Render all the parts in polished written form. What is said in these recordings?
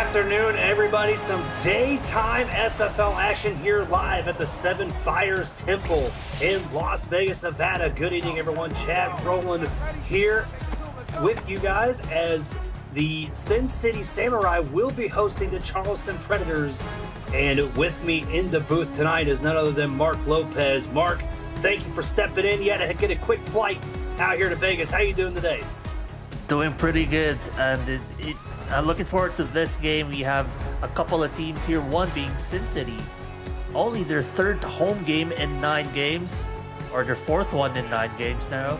afternoon, everybody. Some daytime SFL action here live at the Seven Fires Temple in Las Vegas, Nevada. Good evening, everyone. Chad Rowland here with you guys as the Sin City Samurai will be hosting the Charleston Predators. And with me in the booth tonight is none other than Mark Lopez. Mark, thank you for stepping in. You had to get a quick flight out here to Vegas. How you doing today? Doing pretty good, and I'm looking forward to this game. We have a couple of teams here, one being Sin City. Only their third home game in 9 games, or their fourth one in 9 games now.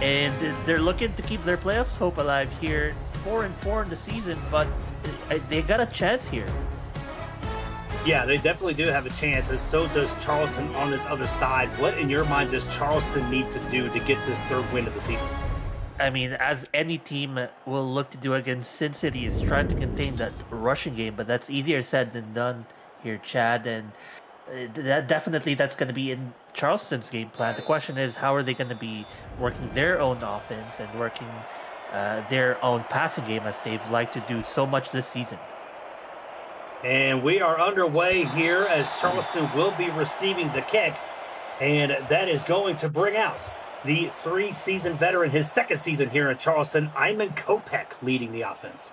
And they're looking to keep their playoffs hope alive here. 4-4 in the season, but they got a chance here. Yeah, they definitely do have a chance, and so does Charleston on this other side. What, in your mind, does Charleston need to do to get this third win of the season? I mean, as any team will look to do against Sin City, is trying to contain that rushing game, but that's easier said than done here, Chad. And that's going to be in Charleston's game plan. The question is, how are they going to be working their own offense and working their own passing game as they've liked to do so much this season? And we are underway here as Charleston will be receiving the kick, and that is going to bring out the 3-season veteran, his second season here in Charleston, Iman Kopech, leading the offense.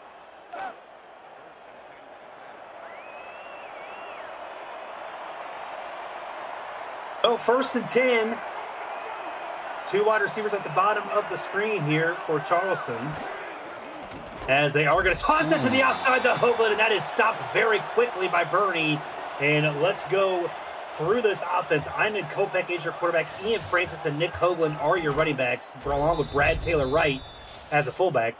So 1st and 10. 2 wide receivers at the bottom of the screen here for Charleston, as they are going to toss that to the outside to Hoagland, and that is stopped very quickly by Bernie. And let's go through this offense. Iman Kopech is your quarterback. Ian Francis and Nick Hoagland are your running backs, along with Brad Taylor Wright as a fullback.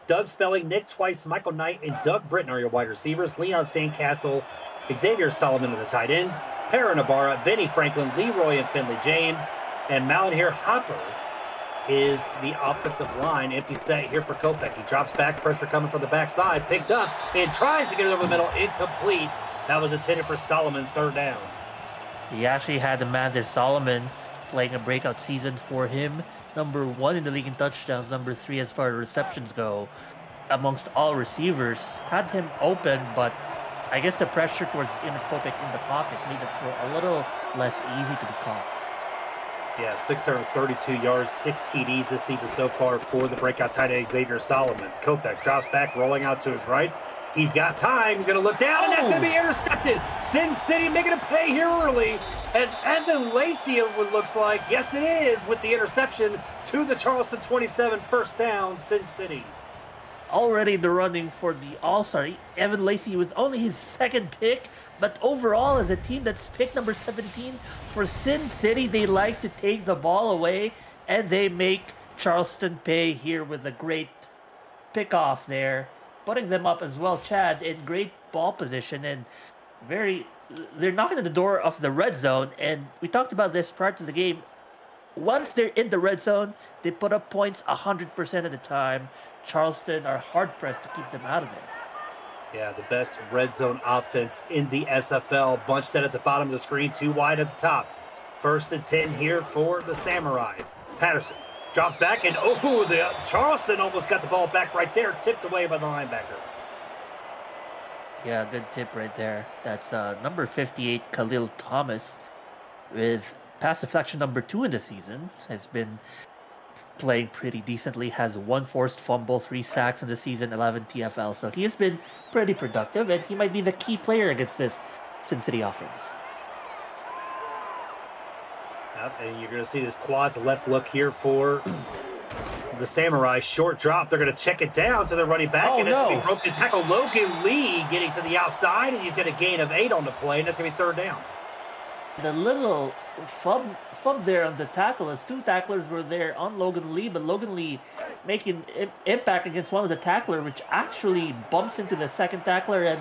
Doug Spelling, Nick Twice, Michael Knight, and Doug Britton are your wide receivers. Leon Sandcastle, Xavier Solomon are the tight ends. Para Navarra, Benny Franklin, Leroy and Finley James, and Malinir Hopper is the offensive line. Empty set here for Kopech. He drops back, pressure coming from the backside, picked up, and tries to get it over the middle, incomplete. That was intended for Solomon, 3rd down. He actually had Amanda Solomon playing a breakout season for him. Number 1 in the league in touchdowns, number 3 as far as receptions go amongst all receivers. Had him open, but I guess the pressure towards Iman Kopech in the pocket made the throw a little less easy to be caught. Yeah, 632 yards, 6 TDs this season so far for the breakout tight end Xavier Solomon. Kopech drops back, rolling out to his right. He's got time. He's going to look down, and that's going to be intercepted. Sin City making a play here early as Evan Lacey, it looks like. Yes, it is, with the interception to the Charleston 27, 1st down, Sin City. Already the running for the All-Star. Evan Lacey with only his 2nd pick, but overall as a team that's pick number 17 for Sin City, they like to take the ball away, and they make Charleston pay here with a great pickoff there, putting them up as well, Chad, in great ball position, and they're knocking at the door of the red zone, and we talked about this prior to the game. Once they're in the red zone, they put up points 100% of the time. Charleston are hard-pressed to keep them out of it. Yeah, the best red zone offense in the SFL. Bunch set at the bottom of the screen, 2 wide at the top. 1st and 10 here for the Samurai. Patterson drops back, and the Charleston almost got the ball back right there, tipped away by the linebacker. Yeah, good tip right there. That's number 58, Khalil Thomas, with pass deflection number 2 in the season. Has been playing pretty decently, has 1 forced fumble, 3 sacks in the season, 11 TFL. So he has been pretty productive, and he might be the key player against this Sin City offense. Yep, and you're going to see this quads left look here for the Samurai. Short drop. They're going to check it down to the running back, and it's going to be broken tackle. Logan Lee getting to the outside, and he's going to gain of 8 on the play, and that's going to be 3rd down. The little fumble there on the tackle, as 2 tacklers were there on Logan Lee, but Logan Lee making impact against one of the tackler, which actually bumps into the 2nd tackler, and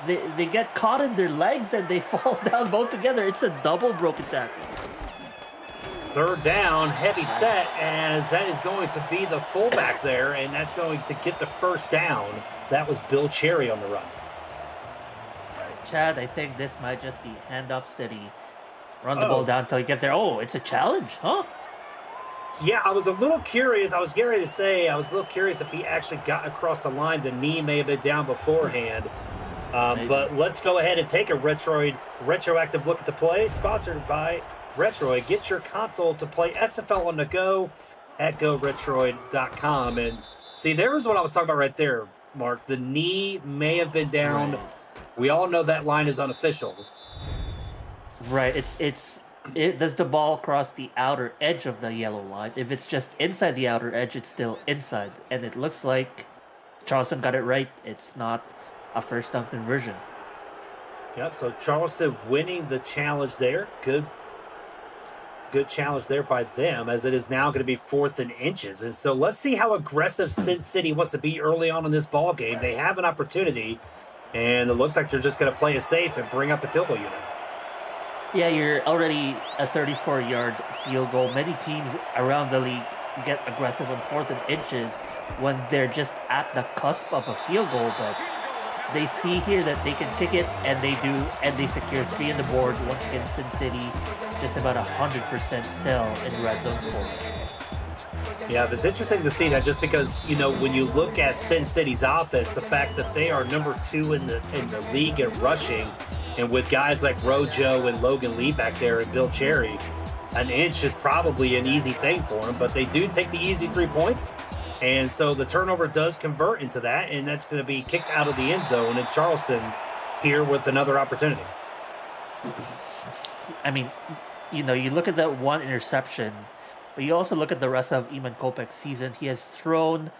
they get caught in their legs and they fall down both together. It's a double broken tackle. 3rd down, heavy set, as that is going to be the fullback there, and that's going to get the 1st down. That was Bill Cherry on the run. Chad, I think this might just be handoff city. Run the ball down until you get there. Oh, it's a challenge, huh? Yeah, I was a little curious. I was getting ready to say I was a little curious if he actually got across the line. The knee may have been down beforehand. But let's go ahead and take a retroactive look at the play, sponsored by Retroid. Get your console to play SFL on the go at GoRetroid.com. And see, there was what I was talking about right there, Mark. The knee may have been down. Right. We all know that line is unofficial. Right. Does the ball cross the outer edge of the yellow line? If it's just inside the outer edge, it's still inside. And it looks like Charleston got it right. It's not a first down conversion. Yep, so Charleston winning the challenge there. Good challenge there by them, as it is now going to be 4th and inches. And so let's see how aggressive Sin City wants to be early on in this ball game. They have an opportunity, and it looks like they're just going to play it safe and bring up the field goal unit. Yeah, you're already a 34-yard field goal. Many teams around the league get aggressive on 4th and inches when they're just at the cusp of a field goal, but they see here that they can kick it, and they do, and they secure 3 on the board. Once again, Sin City just about 100% still in red zone scoring. Yeah, it's interesting to see that, just because, when you look at Sin City's offense, the fact that they are number 2 in the league at rushing, and with guys like Rojo and Logan Lee back there and Bill Cherry, an inch is probably an easy thing for them, but they do take the easy 3 points. And so the turnover does convert into that, and that's going to be kicked out of the end zone. And Charleston here with another opportunity. I mean, you look at that one interception, but you also look at the rest of Iman Kopech's season. He has thrown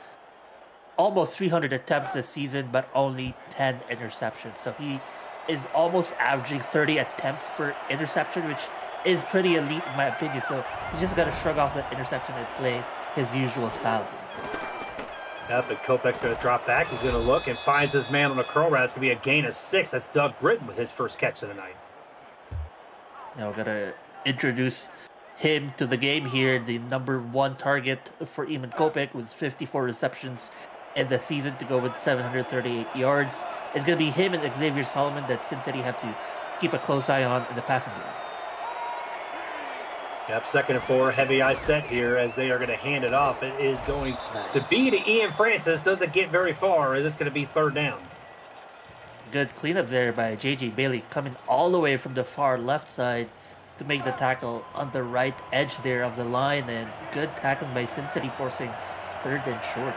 almost 300 attempts this season, but only 10 interceptions. So he is almost averaging 30 attempts per interception, which is pretty elite in my opinion. So he's just got to shrug off that interception and play his usual style. Yep, and Kopech's going to drop back. He's going to look and finds his man on a curl route. It's going to be a gain of 6. That's Doug Britton with his first catch of the night. Now we're going to introduce him to the game here. The number 1 target for Iman Kopech with 54 receptions in the season to go with 738 yards. It's going to be him and Xavier Solomon that Sin City have to keep a close eye on in the passing game. Yep, 2nd and 4, heavy eye set here as they are going to hand it off. It is going to be to Ian Francis. Doesn't get very far as it's going to be 3rd down. Good cleanup there by J.J. Bailey, coming all the way from the far left side to make the tackle on the right edge there of the line, and good tackling by Sin City, forcing 3rd and short.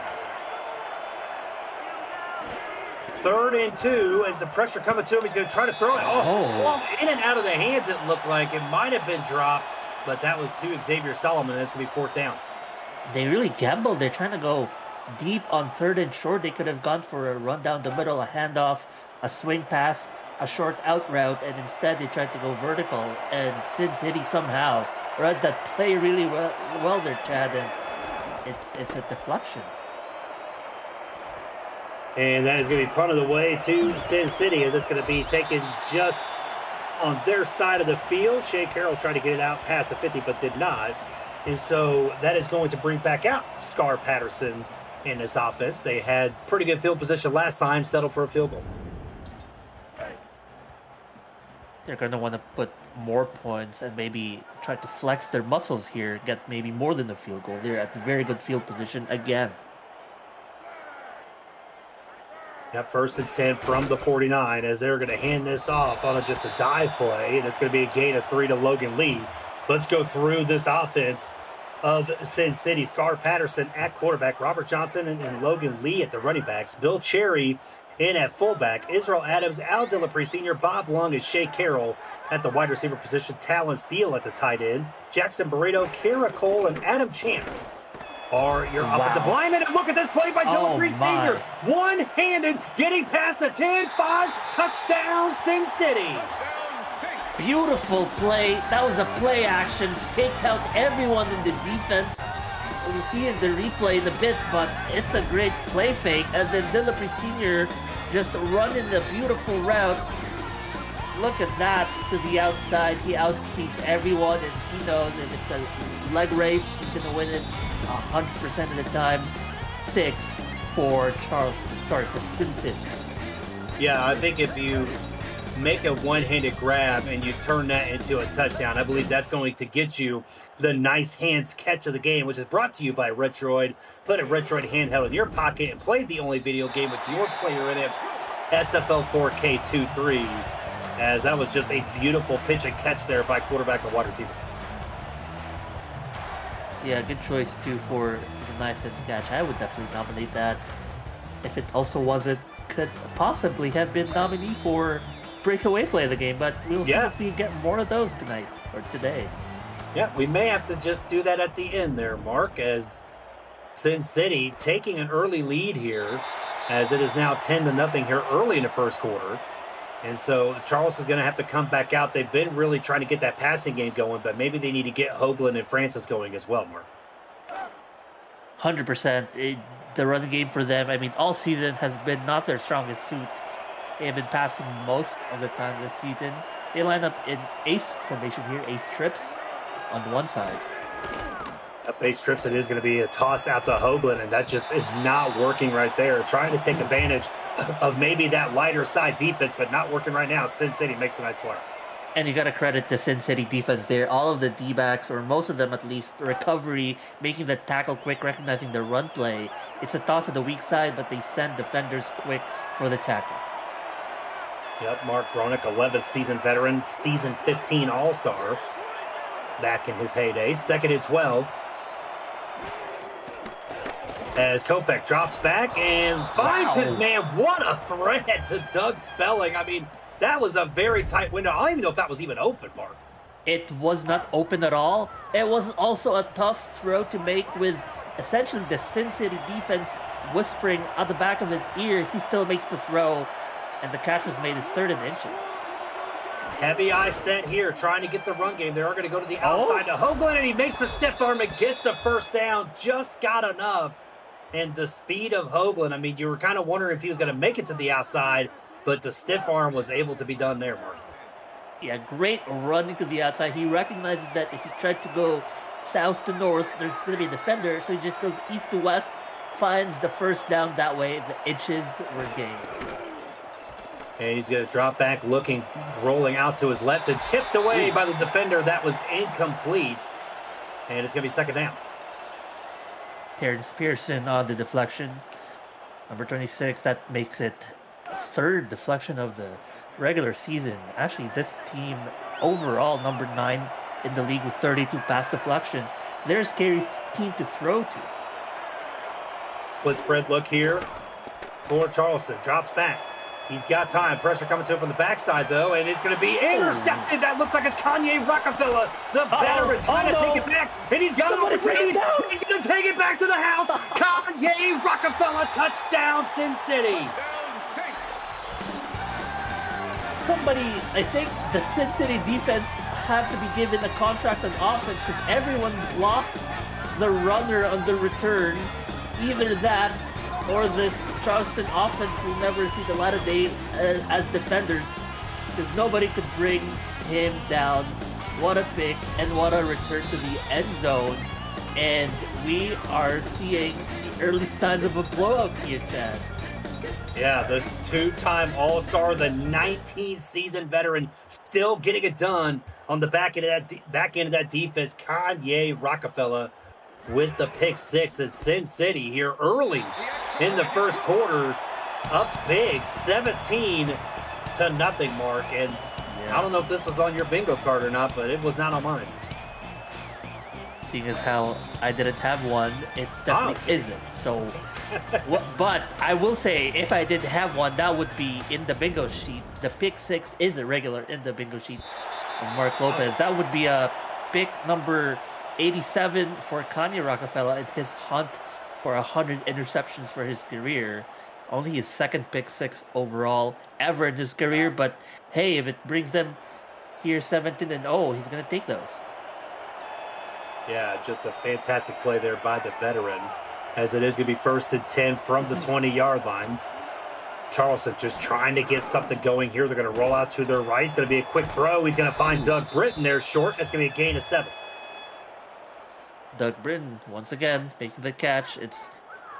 3rd and 2 as the pressure coming to him. He's going to try to throw it. Oh, in and out of the hands it looked like. It might have been dropped, but that was to Xavier Solomon. That's going to be 4th down. They really gambled. They're trying to go deep on 3rd and short. They could have gone for a run down the middle, a handoff, a swing pass, a short out route, and instead they tried to go vertical. And Sin City somehow read that play really well there, Chad, and it's a deflection. And that is going to be punted away to Sin City, as it's going to be taken just on their side of the field. Shea Carroll tried to get it out past the 50, but did not. And so that is going to bring back out Scar Patterson in this offense. They had pretty good field position last time, settled for a field goal. They're going to want to put more points and maybe try to flex their muscles here, get maybe more than a field goal. They're at very good field position again. Now 1st and 10 from the 49 as they're going to hand this off on just a dive play, and it's going to be a gain of 3 to Logan Lee. Let's go through this offense of Sin City. Scar Patterson at quarterback, Robert Johnson and Logan Lee at the running backs, Bill Cherry in at fullback, Israel Adams, Al Dillapre Sr., Bob Lung, and Shea Carroll at the wide receiver position, Talon Steele at the tight end, Jackson Burrito, Kara Cole, and Adam Chance are your offensive linemen. And look at this play by Dillapre Sr. One-handed, getting past the 10-5, touchdown Sin City. Beautiful play. That was a play action, faked out everyone in the defense. We'll see in the replay in a bit, but it's a great play fake. And then Dillapre Sr. just running the beautiful route. Look at that to the outside. He outspeeds everyone, and he knows if it's a leg race, he's going to win it 100% of the time. 6 for Charleston. Sorry, for Sin City. Yeah, I think if you make a one-handed grab and you turn that into a touchdown. I believe that's going to get you the nice hands catch of the game, which is brought to you by Retroid. Put a Retroid handheld in your pocket and play the only video game with your player in it, SFL 4K23, as that was just a beautiful pitch and catch there by quarterback and wide receiver. Yeah, good choice too for the nice hands catch. I would definitely nominate that. If it also wasn't, could possibly have been nominee for breakaway play of the game, but we'll see if we get more of those tonight or today. Yeah, we may have to just do that at the end there, Mark, as Sin City taking an early lead here, as it is now 10-0 here early in the first quarter. And so Charleston's going to have to come back out. They've been really trying to get that passing game going, but maybe they need to get Hoagland and Francis going as well, Mark. 100%. The running game for them, I mean, all season has been not their strongest suit. They have been passing most of the time this season. They line up in ace formation here, ace trips on one side. Up ace trips, it is going to be a toss out to Hoagland, and that just is not working right there. Trying to take advantage of maybe that lighter side defense, but not working right now. Sin City makes a nice play. And you got to credit the Sin City defense there. All of the D-backs, or most of them at least, recovery, making the tackle quick, recognizing the run play. It's a toss to the weak side, but they send defenders quick for the tackle. Yep, Mark Gronick, 11th season veteran, season 15 All-Star, back in his heyday. 2nd and 12. As Kopech drops back and finds his man. What a threat to Doug Spelling. I mean, that was a very tight window. I don't even know if that was even open, Mark. It was not open at all. It was also a tough throw to make with essentially the Sin City defense whispering at the back of his ear. He still makes the throw, and the catch was made his 3rd and inches. Heavy eye set here, trying to get the run game. They are going to go to the outside to Hoagland, and he makes the stiff arm and gets the first down. Just got enough. And the speed of Hoagland, I mean, you were kind of wondering if he was going to make it to the outside, but the stiff arm was able to be done there, Mark. Yeah, great running to the outside. He recognizes that if he tried to go south to north, there's going to be a defender, so he just goes east to west, finds the first down that way. The inches were gained. And he's going to drop back, looking, rolling out to his left, and tipped away by the defender. That was incomplete. And it's going to be 2nd down. Terrence Pearson on the deflection. Number 26, that makes it 3rd deflection of the regular season. Actually, this team overall number 9 in the league with 32 pass deflections. They're a scary team to throw to. Split spread look here for Charleston. Drops back. He's got time. Pressure coming to him from the backside, though, and it's going to be intercepted. That looks like it's Kanye Rockefeller, the veteran, trying to take it back, and he's got an opportunity. He's going to take it back to the house. Kanye Rockefeller, touchdown, Sin City. Somebody, I think the Sin City defense have to be given a contract on offense because everyone blocked the runner on the return. Either that or this Charleston offense will never see the light of day as defenders because nobody could bring him down. What a pick and what a return to the end zone. And we are seeing the early signs of a blowout here, Chad. Yeah, the 2-time All-Star, the 19th season veteran, still getting it done on the back end of that defense. Kanye Rockefeller with the pick 6 at Sin City here early in the first quarter, up big, 17-0, Mark. And I don't know if this was on your bingo card or not, but it was not on mine. Seeing as how I didn't have one, it definitely isn't. So, but I will say, if I did have one, that would be in the bingo sheet. The pick 6 is a regular in the bingo sheet of Mark Lopez. That would be a pick number 87 for Kanye Rockefeller in his hunt for 100 interceptions for his career. Only his 2nd pick 6 overall ever in his career. But hey, if it brings them here 17-0, he's going to take those. Yeah, just a fantastic play there by the veteran, as it is going to be 1st and 10 from the 20-yard line. Charleston just trying to get something going here. They're going to roll out to their right. It's going to be a quick throw. He's going to find Doug Britton there short. That's going to be a gain of 7. Doug Britton, once again, making the catch. It's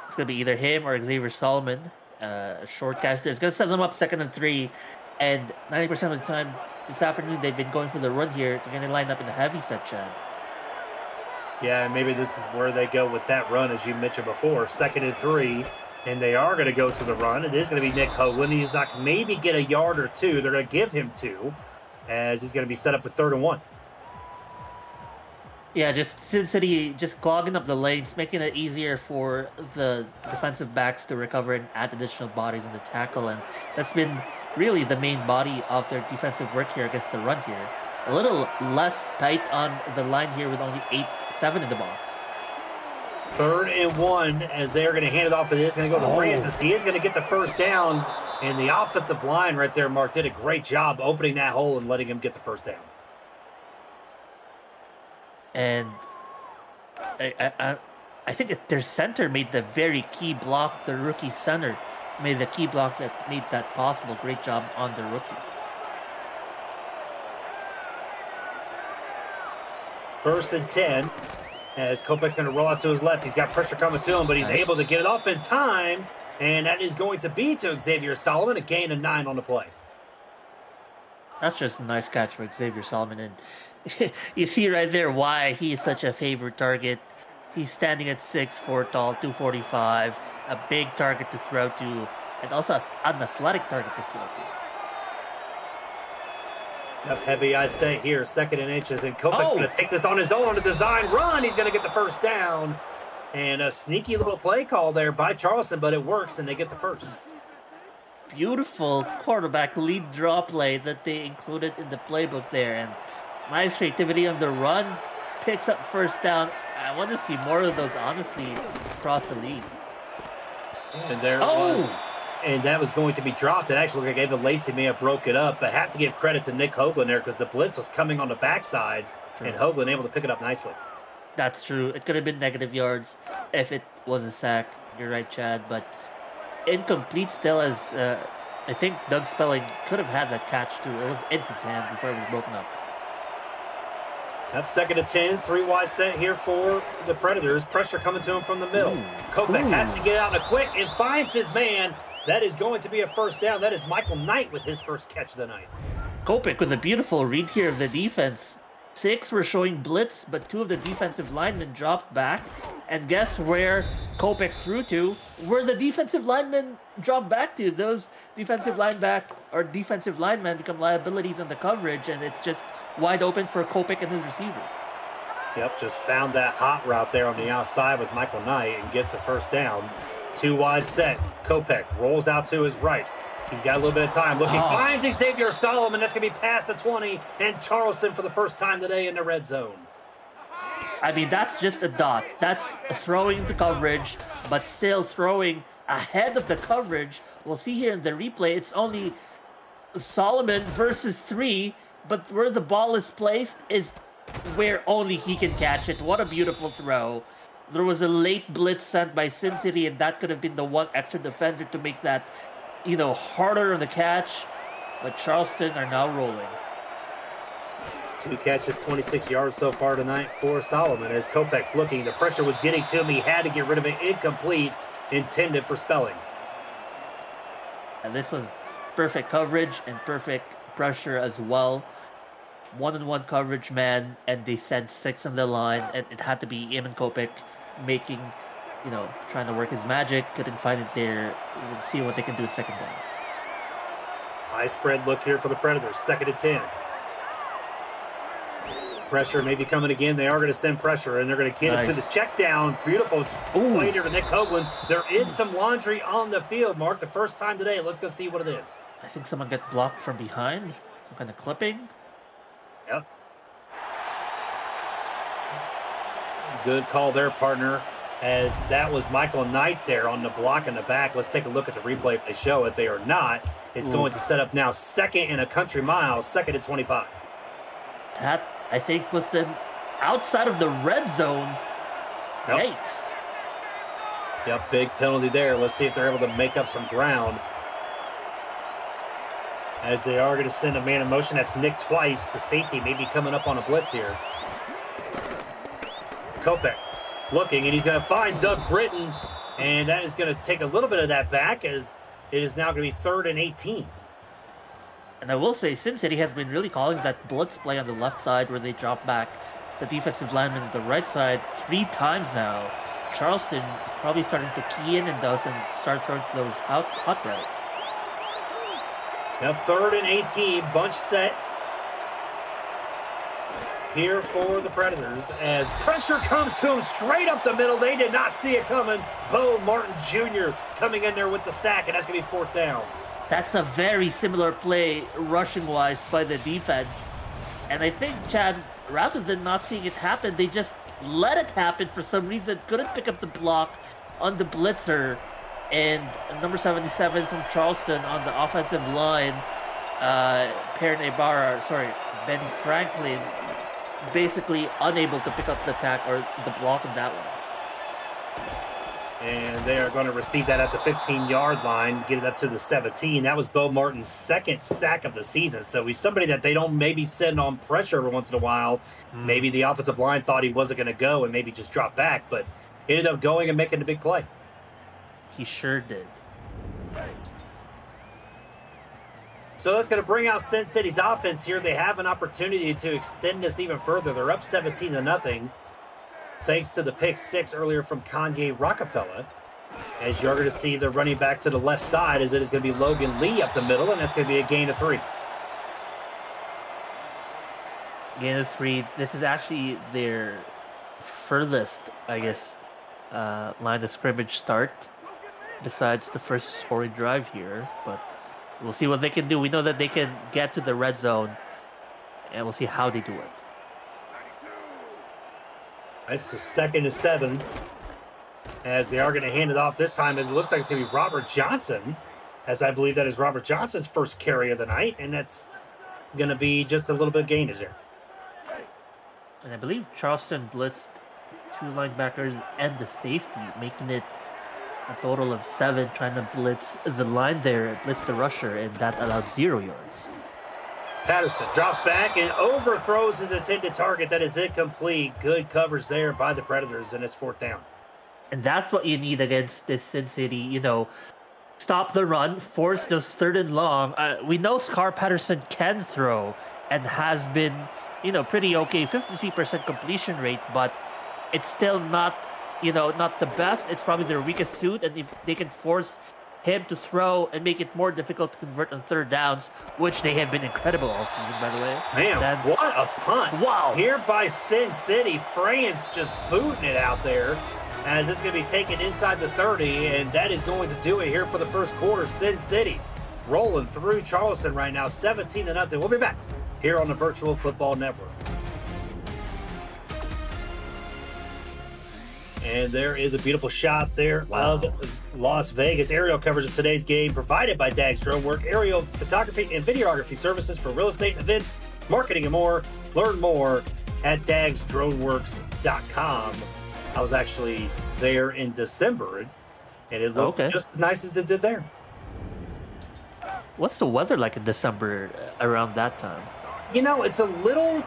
going to be either him or Xavier Solomon. A short catch there. It's going to set them up 2nd and 3. And 90% of the time this afternoon, they've been going for the run here. They're going to line up in a heavy set, Chad. Yeah, and maybe this is where they go with that run, as you mentioned before. 2nd and 3, and they are going to go to the run. It is going to be Nick Hoagland. He's not maybe get a yard or two. They're going to give him 2, as he's going to be set up with 3rd and 1. Yeah, just Sin City just clogging up the lanes, making it easier for the defensive backs to recover and add additional bodies in the tackle, and that's been really the main body of their defensive work here against the run here. A little less tight on the line here with only 7 in the box. 3rd and 1, as they're going to hand it off. It is going to go to Francis. He is going to get the first down, and the offensive line right there, Mark, did a great job opening that hole and letting him get the first down. And I think their center made the very key block. The rookie center made the key block that made that possible. Great job on the rookie. 1st and 10, as Kopech's going to roll out to his left. He's got pressure coming to him, but he's able to get it off in time, and that is going to be to Xavier Solomon, a gain of 9 on the play. That's just a nice catch for Xavier Solomon, and you see right there why he is such a favorite target. He's standing at 6'4" tall, 245, a big target to throw to, and also an athletic target to throw to. Up heavy, I say here, 2nd and inches, and Kopech's going to take this on his own on a design run. He's going to get the first down, and a sneaky little play call there by Charleston, but it works, and they get the first. Beautiful quarterback lead draw play that they included in the playbook there, and nice creativity on the run, picks up first down. I want to see more of those, honestly, across the league. And there it was. And that was going to be dropped. And actually, David Lacey may have broke it up, but have to give credit to Nick Hoagland there because the blitz was coming on the backside, and Hoagland able to pick it up nicely. That's true. It could have been negative yards if it was a sack. You're right, Chad. But incomplete still, as I think Doug Spelling could have had that catch too. It was in his hands before it was broken up. That's 2nd and 10, 3 wide set here for the Predators. Pressure coming to him from the middle. Kopech has to get out in a quick and finds his man. That is going to be a first down. That is Michael Knight with his first catch of the night. Kopech with a beautiful read here of the defense. 6 were showing blitz, but 2 of the defensive linemen dropped back. And guess where Kopech threw to? Where the defensive linemen dropped back to. Those defensive linemen become liabilities on the coverage, and it's just wide open for Kopech and his receiver. Yep, just found that hot route there on the outside with Michael Knight and gets the first down. 2 wide set. Kopech rolls out to his right. He's got a little bit of time. Looking, finds Xavier Solomon. That's going to be past the 20, and Charleston for the first time today in the red zone. I mean, that's just a dot. That's throwing the coverage, but still throwing ahead of the coverage. We'll see here in the replay, it's only Solomon versus 3, but where the ball is placed is where only he can catch it. What a beautiful throw. There was a late blitz sent by Sin City, and that could have been the one extra defender to make that, harder on the catch. But Charleston are now rolling. 2 catches, 26 yards so far tonight for Solomon. As Kopech's looking, the pressure was getting to him. He had to get rid of it. Incomplete, intended for Spelling. And this was perfect coverage and perfect pressure as well. 1-on-1 coverage, man, and they sent 6 on the line, and it had to be Eamon Kopech making, trying to work his magic. Couldn't find it there. We'll see what they can do at second down. High spread look here for the Predators. 2nd and 10. Pressure may be coming again. They are going to send pressure, and they're going to get it to the check down. Beautiful play here to Nick Hoagland. There is some laundry on the field, Mark. The first time today. Let's go see what it is. I think someone got blocked from behind. Some kind of clipping. Yep. Good call there, partner, as that was Michael Knight there on the block in the back. Let's take a look at the replay if they show it. They are not. It's going to set up now 2nd and a country mile, 2nd and 25. That, I think, was outside of the red zone. Yep. Yikes. Yep, big penalty there. Let's see if they're able to make up some ground. As they are going to send a man in motion. That's Nick Twice. The safety may be coming up on a blitz here. Kopech looking, and he's going to find Doug Britton, and that is going to take a little bit of that back as it is now going to be 3rd and 18. And I will say, Sin City has been really calling that blitz play on the left side where they drop back the defensive lineman on the right side 3 times now. Charleston probably starting to key in those and start throwing those hot routes. Now 3rd and 18, bunch set here for the Predators as pressure comes to them straight up the middle. They did not see it coming. Bo Martin Jr. coming in there with the sack, and that's going to be 4th down. That's a very similar play rushing-wise by the defense. And I think, Chad, rather than not seeing it happen, they just let it happen for some reason. Couldn't pick up the block on the blitzer. And number 77 from Charleston on the offensive line, Benny Franklin, basically unable to pick up the tack or the block on that one. And they are going to receive that at the 15-yard line, get it up to the 17. That was Bo Martin's 2nd sack of the season. So he's somebody that they don't maybe send on pressure every once in a while. Maybe the offensive line thought he wasn't going to go and maybe just drop back, but he ended up going and making a big play. He sure did. So that's going to bring out Sin City's offense here. They have an opportunity to extend this even further. They're up 17-0. Thanks to the pick 6 earlier from Kanye Rockefeller. As you're going to see the running back to the left side, as it is going to be Logan Lee up the middle, and that's going to be a gain of 3. Gain of 3. This is actually their furthest, I guess, line of scrimmage start, besides the first scoring drive here. But we'll see what they can do. We know that they can get to the red zone, and we'll see how they do it. It's the 2nd and 7 as they are going to hand it off this time. As it looks like it's going to be Robert Johnson, as I believe that is Robert Johnson's first carry of the night, and that's going to be just a little bit gained there. And I believe Charleston blitzed 2 linebackers and the safety, making it a total of 7, trying to blitz the line there, blitz the rusher, and that allowed 0 yards. Patterson drops back and overthrows his intended target. That is incomplete. Good coverage there by the Predators, and it's 4th down. And that's what you need against this Sin City, stop the run, force those 3rd and long. We know Scar Patterson can throw and has been, pretty okay, 53% completion rate, but it's still not, not the best. It's probably their weakest suit, and if they can force him to throw and make it more difficult to convert on 3rd downs, which they have been incredible all season, by the way. Man, what a punt. Wow. Here by Sin City. France just booting it out there as it's going to be taken inside the 30, and that is going to do it here for the first quarter. Sin City rolling through Charleston right now, 17-0. We'll be back here on the Virtual Football Network. And there is a beautiful shot there of Las Vegas. Aerial coverage of today's game provided by Dags Drone Work. Aerial photography and videography services for real estate, events, marketing, and more. Learn more at dagsdroneworks.com. I was actually there in December, and it looked just as nice as it did there. What's the weather like in December around that time? It's a little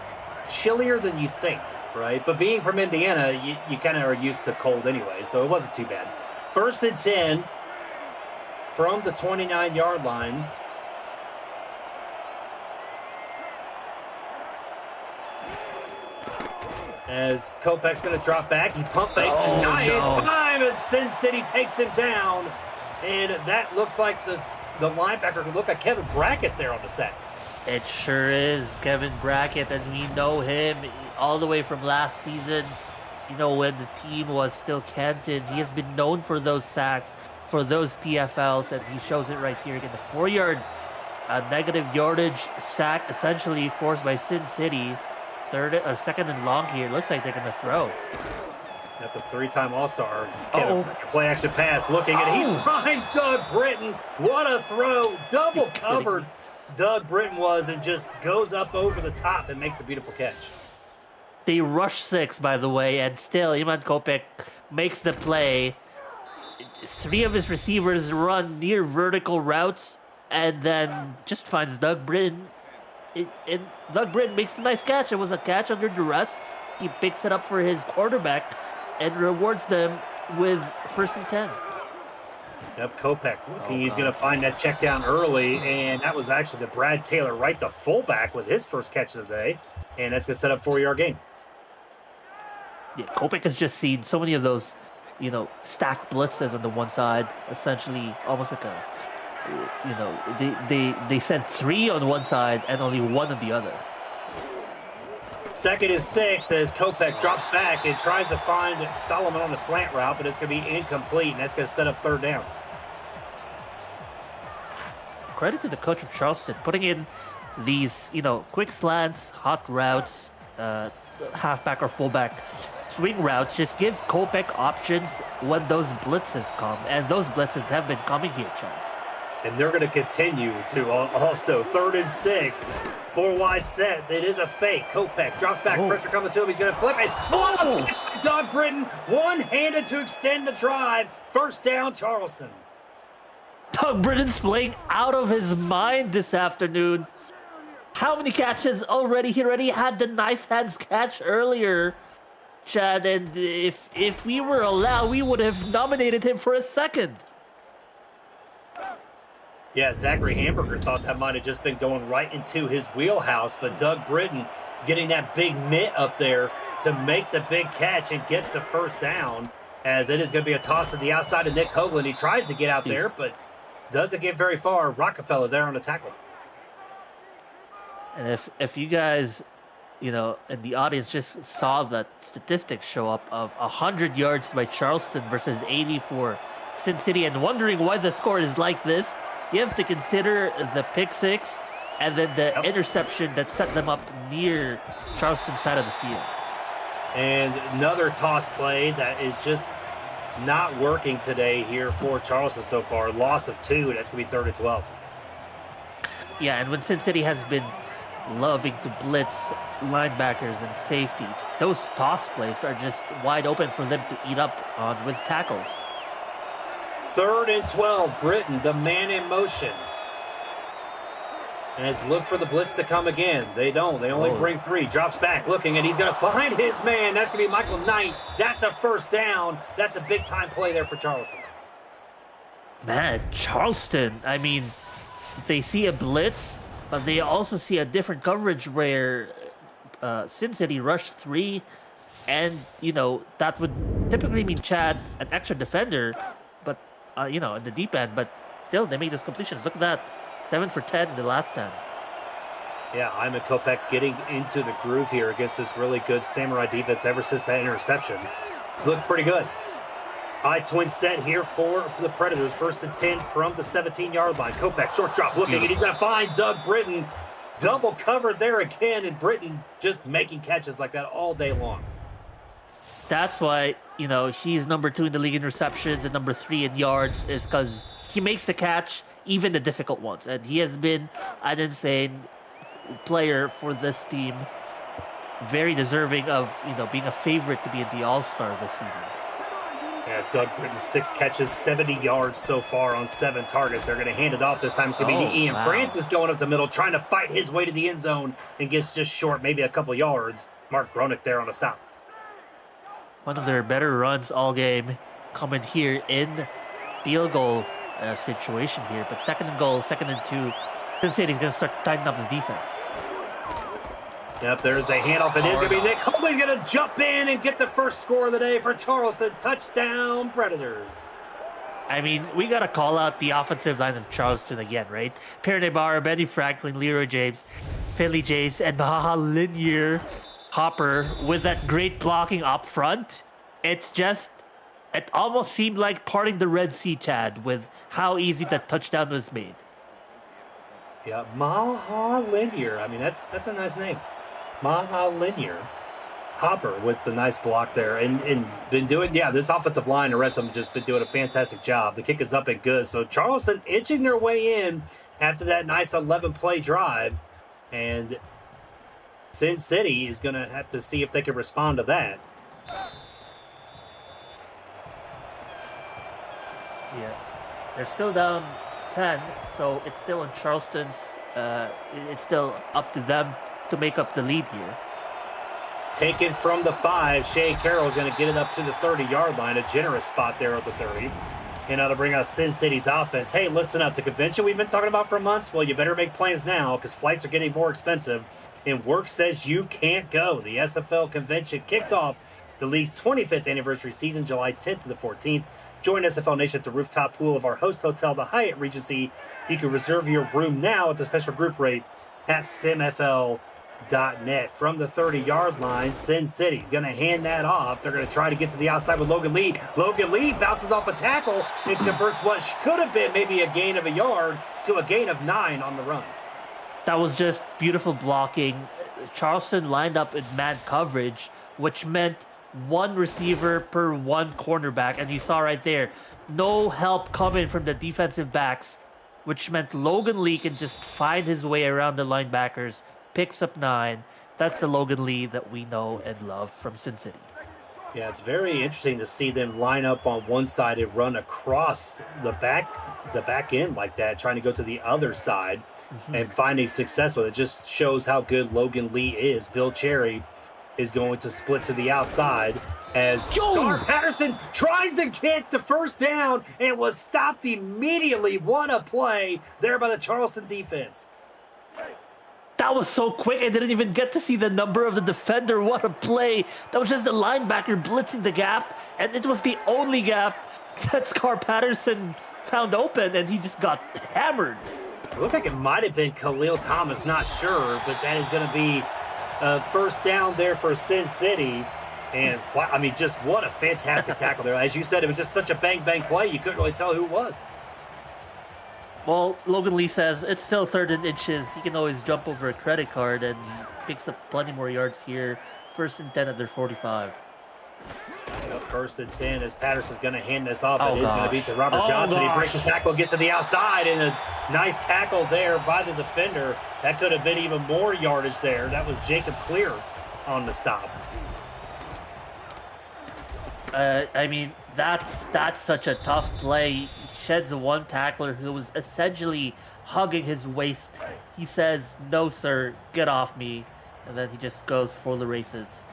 chillier than you think, right? But being from Indiana, you kind of are used to cold anyway, so it wasn't too bad. 1st and 10 from the 29-yard line. As Kopech's going to drop back, he pump fakes not in time as Sin City takes him down. And that looks like the linebacker could look like Kevin Brackett there on the sack. It sure is Kevin Brackett, and we know him all the way from last season. When the team was still Canton, he has been known for those sacks, for those TFLs, and he shows it right here. Again, the 4-yard negative yardage sack, essentially forced by Sin City. 2nd and long here. Looks like they're going to throw. At the 3-time All-Star, play action pass, looking, and he finds Doug Britton. What a throw! Double covered. Doug Britton was, and just goes up over the top and makes a beautiful catch. They rush 6, by the way, and still Iman Kopech makes the play. 3 of his receivers run near vertical routes, and then just finds Doug Britton. And Doug Britton makes the nice catch. It was a catch under duress. He picks it up for his quarterback and rewards them with 1st and 10. Yep, Kopech looking. Oh, He's going to God. find that check down early, and that was actually the Brad Taylor, right, the fullback with his first catch of the day, and that's going to set up 4-yard gain. Yeah, Kopech has just seen so many of those, stacked blitzes on the one side, essentially almost like a, they sent 3 on one side and only 1 on the other. 2nd and 6 as Kopech drops back and tries to find Solomon on the slant route, but it's going to be incomplete, and that's going to set up 3rd down. Credit to the coach of Charleston, putting in these, quick slants, hot routes, halfback or fullback swing routes. Just give Kopech options when those blitzes come, and those blitzes have been coming here, Chad. And they're going to continue to also. 3rd and 6, 4 wide set. It is a fake. Kopech drops back, pressure coming to him. He's going to flip it. Oh, catch by Doug Britton, one-handed to extend the drive. 1st down, Charleston. Doug Britton's playing out of his mind this afternoon. How many catches already? He already had the nice hands catch earlier, Chad. And if we were allowed, we would have nominated him for a 2nd. Yeah, Zachary Hamburger thought that might have just been going right into his wheelhouse, but Doug Britton getting that big mitt up there to make the big catch and gets the 1st down, as it is going to be a toss to the outside of Nick Hoagland. He tries to get out there, but doesn't get very far. Rockefeller there on the tackle. And if you guys, in the audience just saw that statistics show up of 100 yards by Charleston versus 80 for Sin City, and wondering why the score is like this, you have to consider the pick 6 and then the interception that set them up near Charleston's side of the field. And another toss play that is just not working today here for Charleston so far. Loss of 2. That's going to be 3rd and 12. Yeah, and when Sin City has been loving to blitz linebackers and safeties, those toss plays are just wide open for them to eat up on with tackles. 3rd and 12, Britton, the man in motion. As look for the blitz to come again. They don't. They only bring 3. Drops back, looking, and he's going to find his man. That's going to be Michael Knight. That's a 1st down. That's a big-time play there for Charleston. Man, Charleston, I mean, they see a blitz, but they also see a different coverage where Sin City rushed 3, and, that would typically mean Chad, an extra defender, but, in the deep end, but still, they made those completions. Look at that. 7 for 10 in the last 10. Yeah, Iman Kopech getting into the groove here against this really good Samurai defense ever since that interception. It's looked pretty good. High twin set here for the Predators. 1st and 10 from the 17-yard line. Kopech, short drop, looking, and he's going to find Doug Britton. Double covered there again, and Britton just making catches like that all day long. That's why, he's number 2 in the league in receptions and number 3 in yards, is because he makes the catch, even the difficult ones. And he has been an insane player for this team. Very deserving of, being a favorite to be in the All-Star this season. Yeah, Doug Britton, 6 catches, 70 yards so far on 7 targets. They're going to hand it off this time. It's going to be to Ian Francis going up the middle, trying to fight his way to the end zone, and gets just short, maybe a couple yards. Mark Gronick there on a stop. One of their better runs all game coming here in field goal situation here. But 2nd and goal, 2nd and 2. Sin City's going to start tightening up the defense. Yep, there's the handoff. It is going to be Nick Hoagland's going to jump in and get the first score of the day for Charleston. Touchdown, Predators. I mean, we got to call out the offensive line of Charleston again, right? Pierre Navarro, Benny Franklin, Leroy James, Finley James, and Maha Linier Hopper with that great blocking up front. It almost seemed like parting the Red Sea, Chad, with how easy that touchdown was made. Yeah, Maha Linier. I mean, that's a nice name. Maha Linier. Hopper with the nice block there, and been doing, this offensive line, the rest of them just been doing a fantastic job. The kick is up and good. So Charleston inching their way in after that nice 11-play drive, and Sin City is going to have to see if they can respond to that. Yeah, they're still down 10, so it's still in Charleston's. It's still up to them to make up the lead here. Taken from the 5, Shea Carroll is going to get it up to the 30-yard line. A generous spot there at the 30. and that'll bring us Sin City's offense. Hey, listen up. The convention we've been talking about for months, well, you better make plans now because flights are getting more expensive, and work says you can't go. The SFL convention kicks off the league's 25th anniversary season, July 10th to the 14th. Join SFL Nation at the rooftop pool of our host hotel, the Hyatt Regency. You can reserve your room now at the special group rate at simfl.net. From the 30-yard line, Sin City's going to hand that off. They're going to try to get to the outside with Logan Lee. Logan Lee bounces off a tackle and converts what could have been maybe a gain of a yard to a gain of 9 on the run. That was just beautiful blocking. Charleston lined up in man coverage, which meant one receiver per one cornerback. And you saw right there, no help coming from the defensive backs, which meant Logan Lee can just find his way around the linebackers, picks up 9. That's the Logan Lee that we know and love from Sin City. Yeah, it's very interesting to see them line up on one side and run across the back end like that, trying to go to the other side and finding success with it. Just shows how good Logan Lee is. Bill Cherry is going to split to the outside as Scar Patterson tries to get the first down and was stopped immediately. What a play there by the Charleston defense. That was so quick. I didn't even get to see the number of the defender. What a play. That was just the linebacker blitzing the gap, and it was the only gap that Scar Patterson found open, and he just got hammered. It looked like it might have been Khalil Thomas, not sure, but that is going to be first down there for Sin City. And, I mean, just what a fantastic tackle there. As you said, it was just such a bang-bang play, you couldn't really tell who it was. Well, Logan Lee says it's still 3rd and inches. He can always jump over a credit card, and he picks up plenty more yards here. 1st and 10 at their 45. First and 10 as Patterson's going to hand this off. It is going to be to Robert Johnson. He breaks the tackle, gets to the outside, and a nice tackle there by the defender. That could have been even more yardage there. That was Jacob Clear on the stop. I mean, that's such a tough play. He sheds a one tackler who was essentially hugging his waist. He says, "No, sir, get off me." And then he just goes for the races.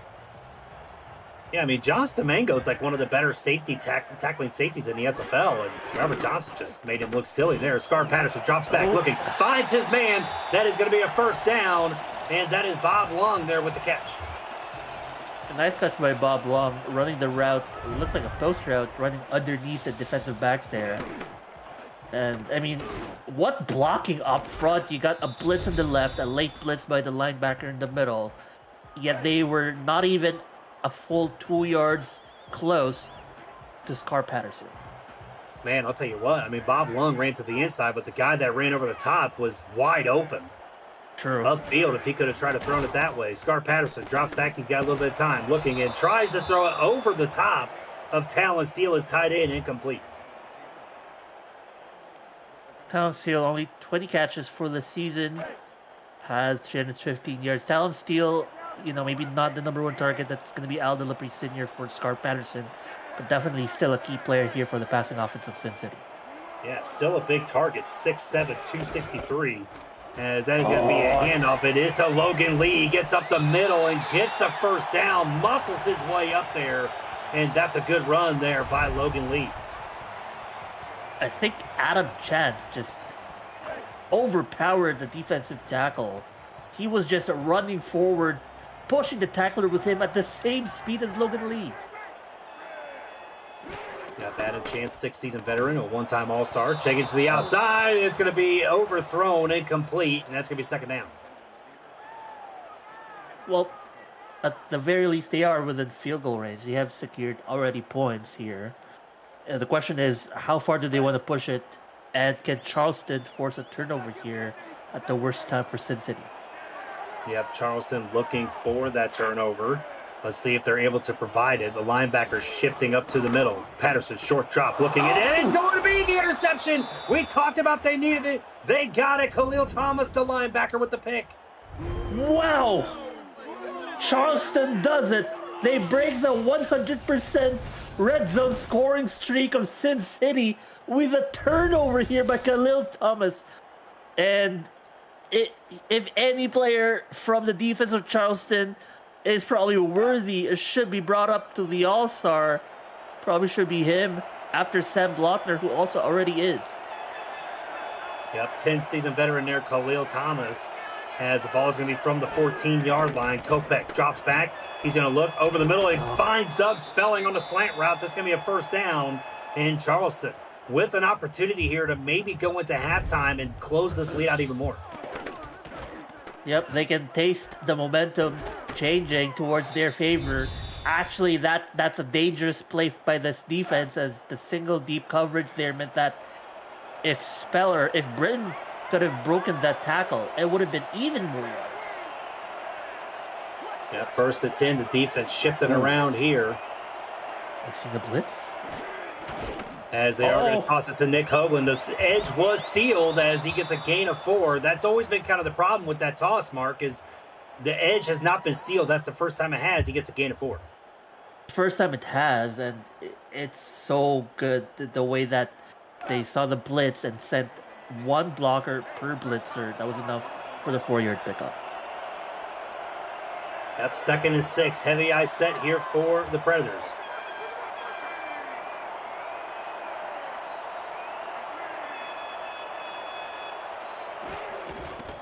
Yeah, I mean, John Stamango's like one of the better tackling safeties in the SFL, and Robert Johnson just made him look silly there. Scar Patterson drops back looking, finds his man. That is going to be a first down, and that is Bob Long there with the catch. A nice catch by Bob Long, running the route. It looked like a post route, running underneath the defensive backs there. And, I mean, what blocking up front? You got a blitz on the left, a late blitz by the linebacker in the middle. Yet they were not even a full 2 yards close to Scar Patterson. Man, I'll tell you what. I mean, Bob Long ran to the inside, but the guy that ran over the top was wide open. True. Upfield, if he could have tried to throw it that way. Scar Patterson drops back. He's got a little bit of time looking and tries to throw it over the top of Talon Steele. Is tight end, incomplete. Talon Steele, only 20 catches for the season, has 315 yards. Talon Steele, you know, maybe not the number one target. That's going to be Aldo Lapri Sr. for Scar Patterson, but definitely still a key player here for the passing offense of Sin City. Yeah, still a big target, 6'7", 263. As that is going to be a handoff. It is to Logan Lee. He gets up the middle and gets the first down, muscles his way up there, and that's a good run there by Logan Lee. I think Adam Chance just overpowered the defensive tackle. He was just running forward, pushing the tackler with him at the same speed as Logan Lee. Got Adam Chance, 6th-season veteran, a one-time All-Star. Check it to the outside. It's going to be overthrown, incomplete, and that's going to be second down. Well, at the very least, they are within field goal range. They have secured already points here. The question is, how far do they want to push it? And can Charleston force a turnover here at the worst time for Sin City? Yep, Charleston looking for that turnover. Let's see if they're able to provide it. The linebacker shifting up to the middle. Patterson, short drop, looking at it. It's going to be the interception. We talked about they needed it. They got it. Khalil Thomas, the linebacker, with the pick. Wow! Charleston does it. They break the 100% red zone scoring streak of Sin City with a turnover here by Khalil Thomas. And if any player from the defense of Charleston is probably worthy, it should be brought up to the All-Star, probably should be him. after Sam Blockner, who also already is. Yep, 10-season veteran there, Khalil Thomas, as the ball is going to be from the 14-yard line. Kopech drops back. He's going to look over the middle. He finds Doug Spelling on the slant route. That's going to be a first down in Charleston, with an opportunity here to maybe go into halftime and close this lead out even more. Yep, they can taste the momentum changing towards their favor. Actually, that's a dangerous play by this defense, as the single deep coverage there meant that if Britton could have broken that tackle, it would have been even more yards. Yeah, 1st and 10, the defense shifting around here. You see the blitz? As they are going to toss it to Nick Hoagland. The edge was sealed as he gets a gain of 4. That's always been kind of the problem with that toss, Mark, is the edge has not been sealed. That's the first time it has. He gets a gain of 4. First time it has, and it's so good the way that they saw the blitz and sent one blocker per blitzer. That was enough for the 4-yard pickup. Yep, 2nd and 6. Heavy eye set here for the Predators.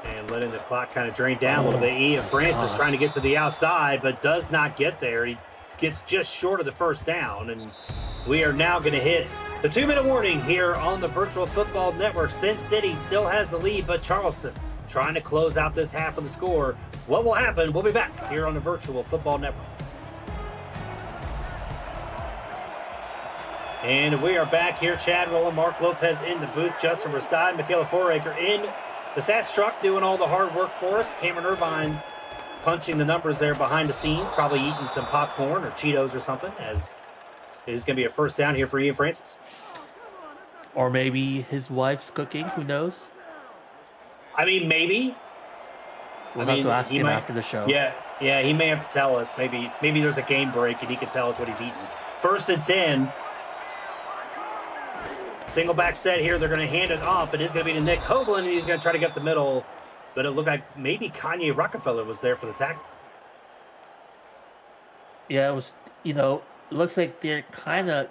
And letting the clock kind of drain down a little bit. Ian Francis trying to get to the outside, but does not get there. He gets just short of the first down, and we are now going to hit the 2-minute warning here on the Virtual Football Network. Sin City still has the lead, but Charleston trying to close out this half of the score. What will happen? We'll be back here on the Virtual Football Network. And we are back here. Chad Rowland, Mark Lopez in the booth, Justin Rasad, Michaela Foraker in the stats truck doing all the hard work for us. Cameron Irvine punching the numbers there behind the scenes, probably eating some popcorn or Cheetos or something, as it is going to be a first down here for Ian Francis. Or maybe his wife's cooking, who knows? I mean, maybe. We'll have to ask him after the show. Yeah, he may have to tell us. Maybe there's a game break and he can tell us what he's eating. 1st and 10. Single back set here. They're going to hand it off. It is going to be to Nick Hoagland, and he's going to try to get up the middle. But it looked like maybe Kanye Rockefeller was there for the tackle. Yeah, it was, it looks like they're kind of,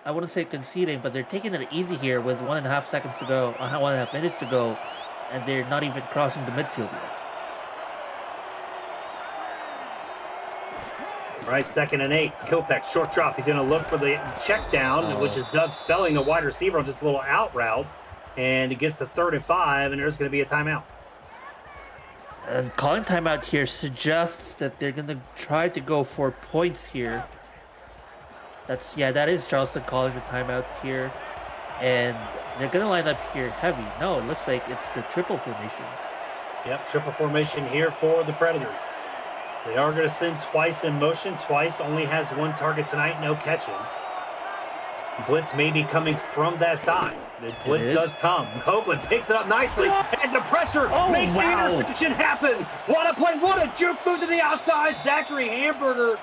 I wouldn't say conceding, but they're taking it easy here with 1.5 seconds to go, 1.5 minutes to go, and they're not even crossing the midfield yet. All right, 2nd and 8. Kopech, short drop. He's going to look for the check down, which is Doug Spelling, the wide receiver, on just a little out route. And it gets to 3rd and 5, and there's going to be a timeout. And calling timeout here suggests that they're going to try to go for points here. That is Charleston calling the timeout here. And they're going to line up here heavy. No, it looks like it's the triple formation. Yep, triple formation here for the Predators. They are going to send twice in motion. Twice only has 1 target tonight, no catches. Blitz may be coming from that side. The blitz does come. Hoagland picks it up nicely, and the pressure makes the interception happen. What a play. What a juke move to the outside. Zachary Hamburger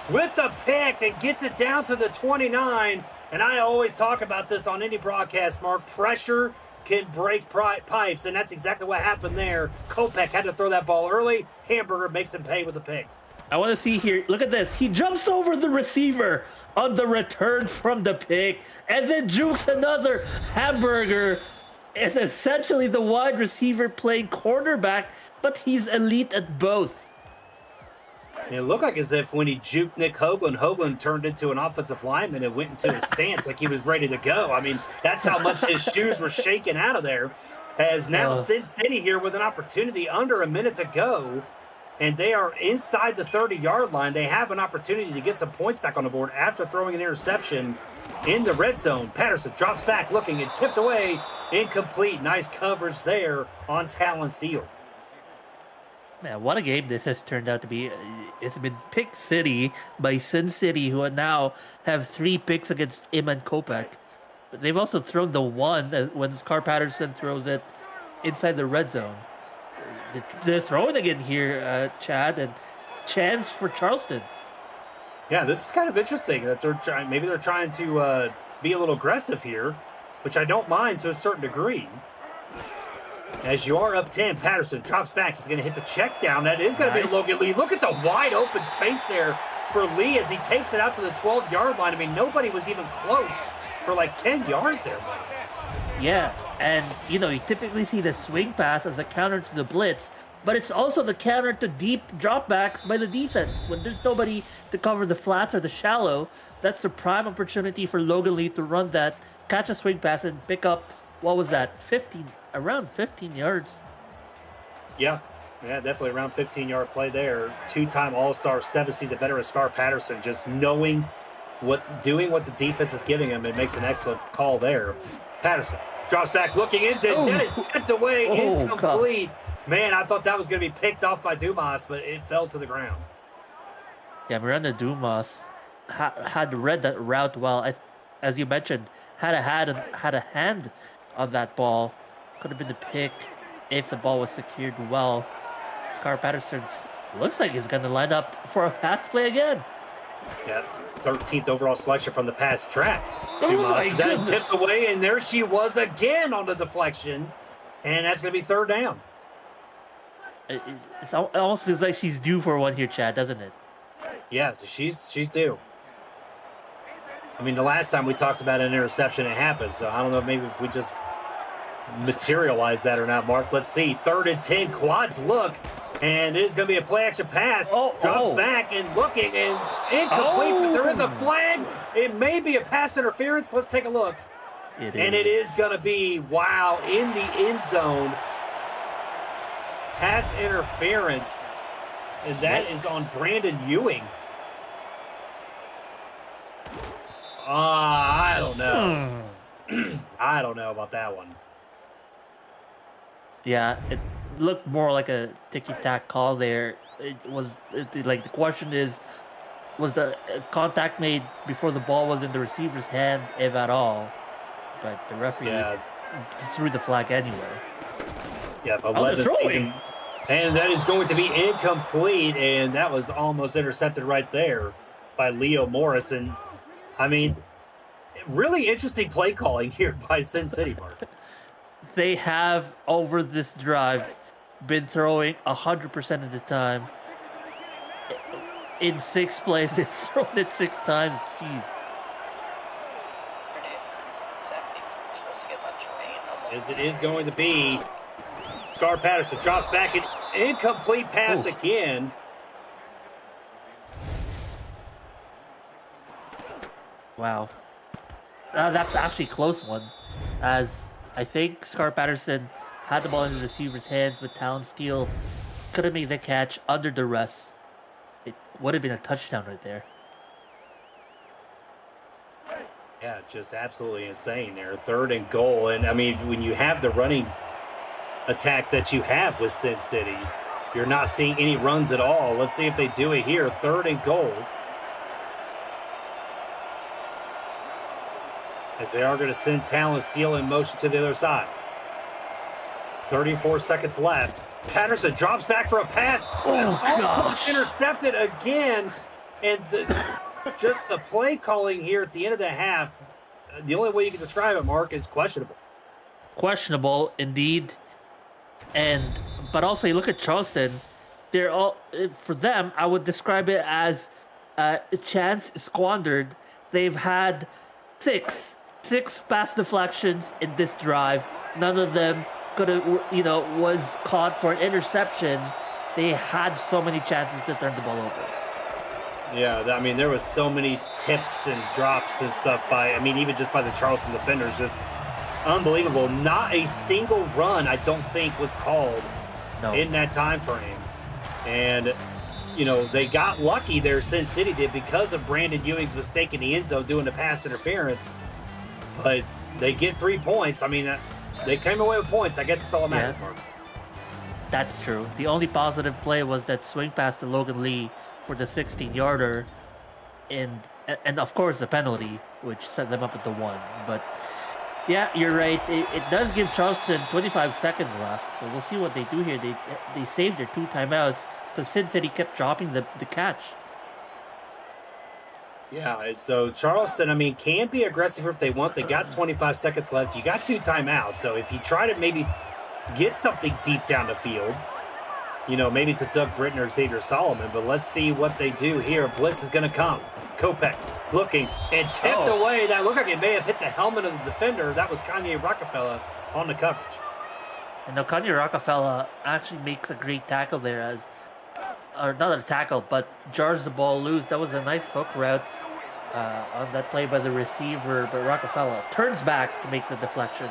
with the pick and gets it down to the 29. And I always talk about this on any broadcast, Mark. Pressure can break pipes, and that's exactly what happened there. Kopech had to throw that ball early. Hamburger makes him pay with a pick. I want to see here. Look at this. He jumps over the receiver on the return from the pick and then jukes another. Hamburger is essentially the wide receiver playing cornerback, but he's elite at both. It looked like as if when he juked Nick Hoagland, Hoagland turned into an offensive lineman and went into his stance like he was ready to go. I mean, that's how much his shoes were shaking out of there. As now Sin City here with an opportunity under a minute to go. And they are inside the 30-yard line. They have an opportunity to get some points back on the board after throwing an interception in the red zone. Patterson drops back, looking and tipped away. Incomplete. Nice coverage there on Talon Steele. Man, what a game this has turned out to be. It's been pick city by Sin City, who now have 3 picks against Iman Kopech. But they've also thrown the one when Scar Patterson throws it inside the red zone. They're throwing again here, Chad, and chance for Charleston. Yeah, this is kind of interesting that they're trying to be a little aggressive here, which I don't mind to a certain degree. As you are up 10, Patterson drops back. He's going to hit the check down. That is going to be Logan Lee. Look at the wide open space there for Lee as he takes it out to the 12-yard line. I mean, nobody was even close for like 10 yards there, man. Yeah, and you typically see the swing pass as a counter to the blitz, but it's also the counter to deep dropbacks by the defense. When there's nobody to cover the flats or the shallow, that's a prime opportunity for Logan Lee to run that, catch a swing pass, and pick up, what was that, around 15 yards. Yeah, definitely around 15-yard play there. Two-time All-Star, 7-season veteran Scar Patterson, just doing what the defense is giving him. It makes an excellent call there. Patterson drops back, looking into that is tipped away, incomplete. God. Man, I thought that was going to be picked off by Dumas, but it fell to the ground. Yeah, Miranda Dumas had read that route well. As you mentioned, had a hand on that ball. Could have been the pick if the ball was secured well. Scar Patterson looks like he's going to line up for a pass play again. Yeah, 13th overall selection from the past draft. Dumas, that is tipped away, and there she was again on the deflection, and that's going to be third down. It almost feels like she's due for one here, Chad, doesn't it? Yeah, she's due. I mean, the last time we talked about an interception, it happened, so I don't know maybe if we just materialize that or not, Mark. Let's see. 3rd and 10, quads look, and it is going to be a play-action pass. Drops back and looking, and incomplete, but there is a flag. It may be a pass interference. Let's take a look. It is going to be, wow, in the end zone. Pass interference, and that is on Brandon Ewing. I don't know. I don't know about that one. Yeah, it looked more like a ticky-tack call there. Like the question is, was the contact made before the ball was in the receiver's hand, if at all? But the referee threw the flag anyway. Yeah, 11th season. And that is going to be incomplete, and that was almost intercepted right there by Leo Morrison. I mean, really interesting play calling here by Sin City, Mark. They have, over this drive, been throwing 100% of the time. In 6 plays, they've thrown it 6 times. Jeez. As it is going to be, Scar Patterson drops back, an incomplete pass again. Wow. That's actually a close one, as I think Scar Patterson had the ball in the receiver's hands, but Talon Steele could have made the catch under duress. It would have been a touchdown right there. Yeah, just absolutely insane there. 3rd and goal. And, I mean, when you have the running attack that you have with Sin City, you're not seeing any runs at all. Let's see if they do it here. 3rd and goal. As they are going to send Talon Steele in motion to the other side. 34 seconds left. Patterson drops back for a pass. Almost intercepted again. And just the play calling here at the end of the half, the only way you can describe it, Mark, is questionable. Questionable, indeed. But also, you look at Charleston, they're all, for them, I would describe it as a chance squandered. They've had six pass deflections in this drive. None of them was caught for an interception. They had so many chances to turn the ball over. Yeah, I mean, there was so many tips and drops and stuff even just by the Charleston defenders, just unbelievable. Not a single run, I don't think, was called in that time frame. And, they got lucky there, Sin City did, because of Brandon Ewing's mistake in the end zone doing the pass interference. But they get 3 points. I mean, they came away with points. I guess it's all that matters, Mark. That's true. The only positive play was that swing pass to Logan Lee for the 16-yarder, and of course the penalty, which set them up at the 1. But yeah, you're right. It does give Charleston 25 seconds left, so we'll see what they do here. They saved their 2 timeouts because Sin City kept dropping the catch. Yeah, so Charleston, can be aggressive if they want. They got 25 seconds left. You got 2 timeouts, so if you try to maybe get something deep down the field, maybe to Doug Britton or Xavier Solomon, but let's see what they do here. Blitz is going to come. Kopech looking and tipped away. That looked like it may have hit the helmet of the defender. That was Kanye Rockefeller on the coverage. And now Kanye Rockefeller actually makes a great tackle there or not a tackle, but jars the ball loose. That was a nice hook route on that play by the receiver, but Rockefeller turns back to make the deflection.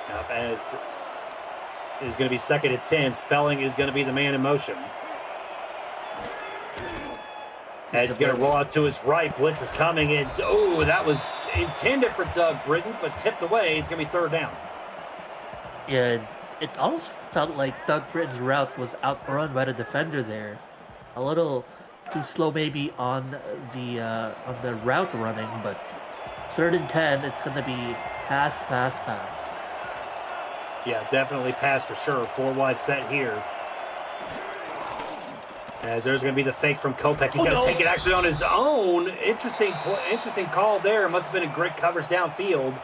Yep, as is going to be 2nd and 10. Spelling is going to be the man in motion. As he's going to roll out to his right. Blitz is coming, and that was intended for Doug Britton, but tipped away. It's going to be 3rd down. Yeah, it almost felt like Doug Britton's route was outrun by the defender there. A little too slow maybe on the route running, but 3rd and 10, it's going to be pass. Yeah, definitely pass for sure. 4 wide set here. As there's going to be the fake from Kopech. He's going to take it actually on his own. Interesting call there. It must have been a great coverage downfield,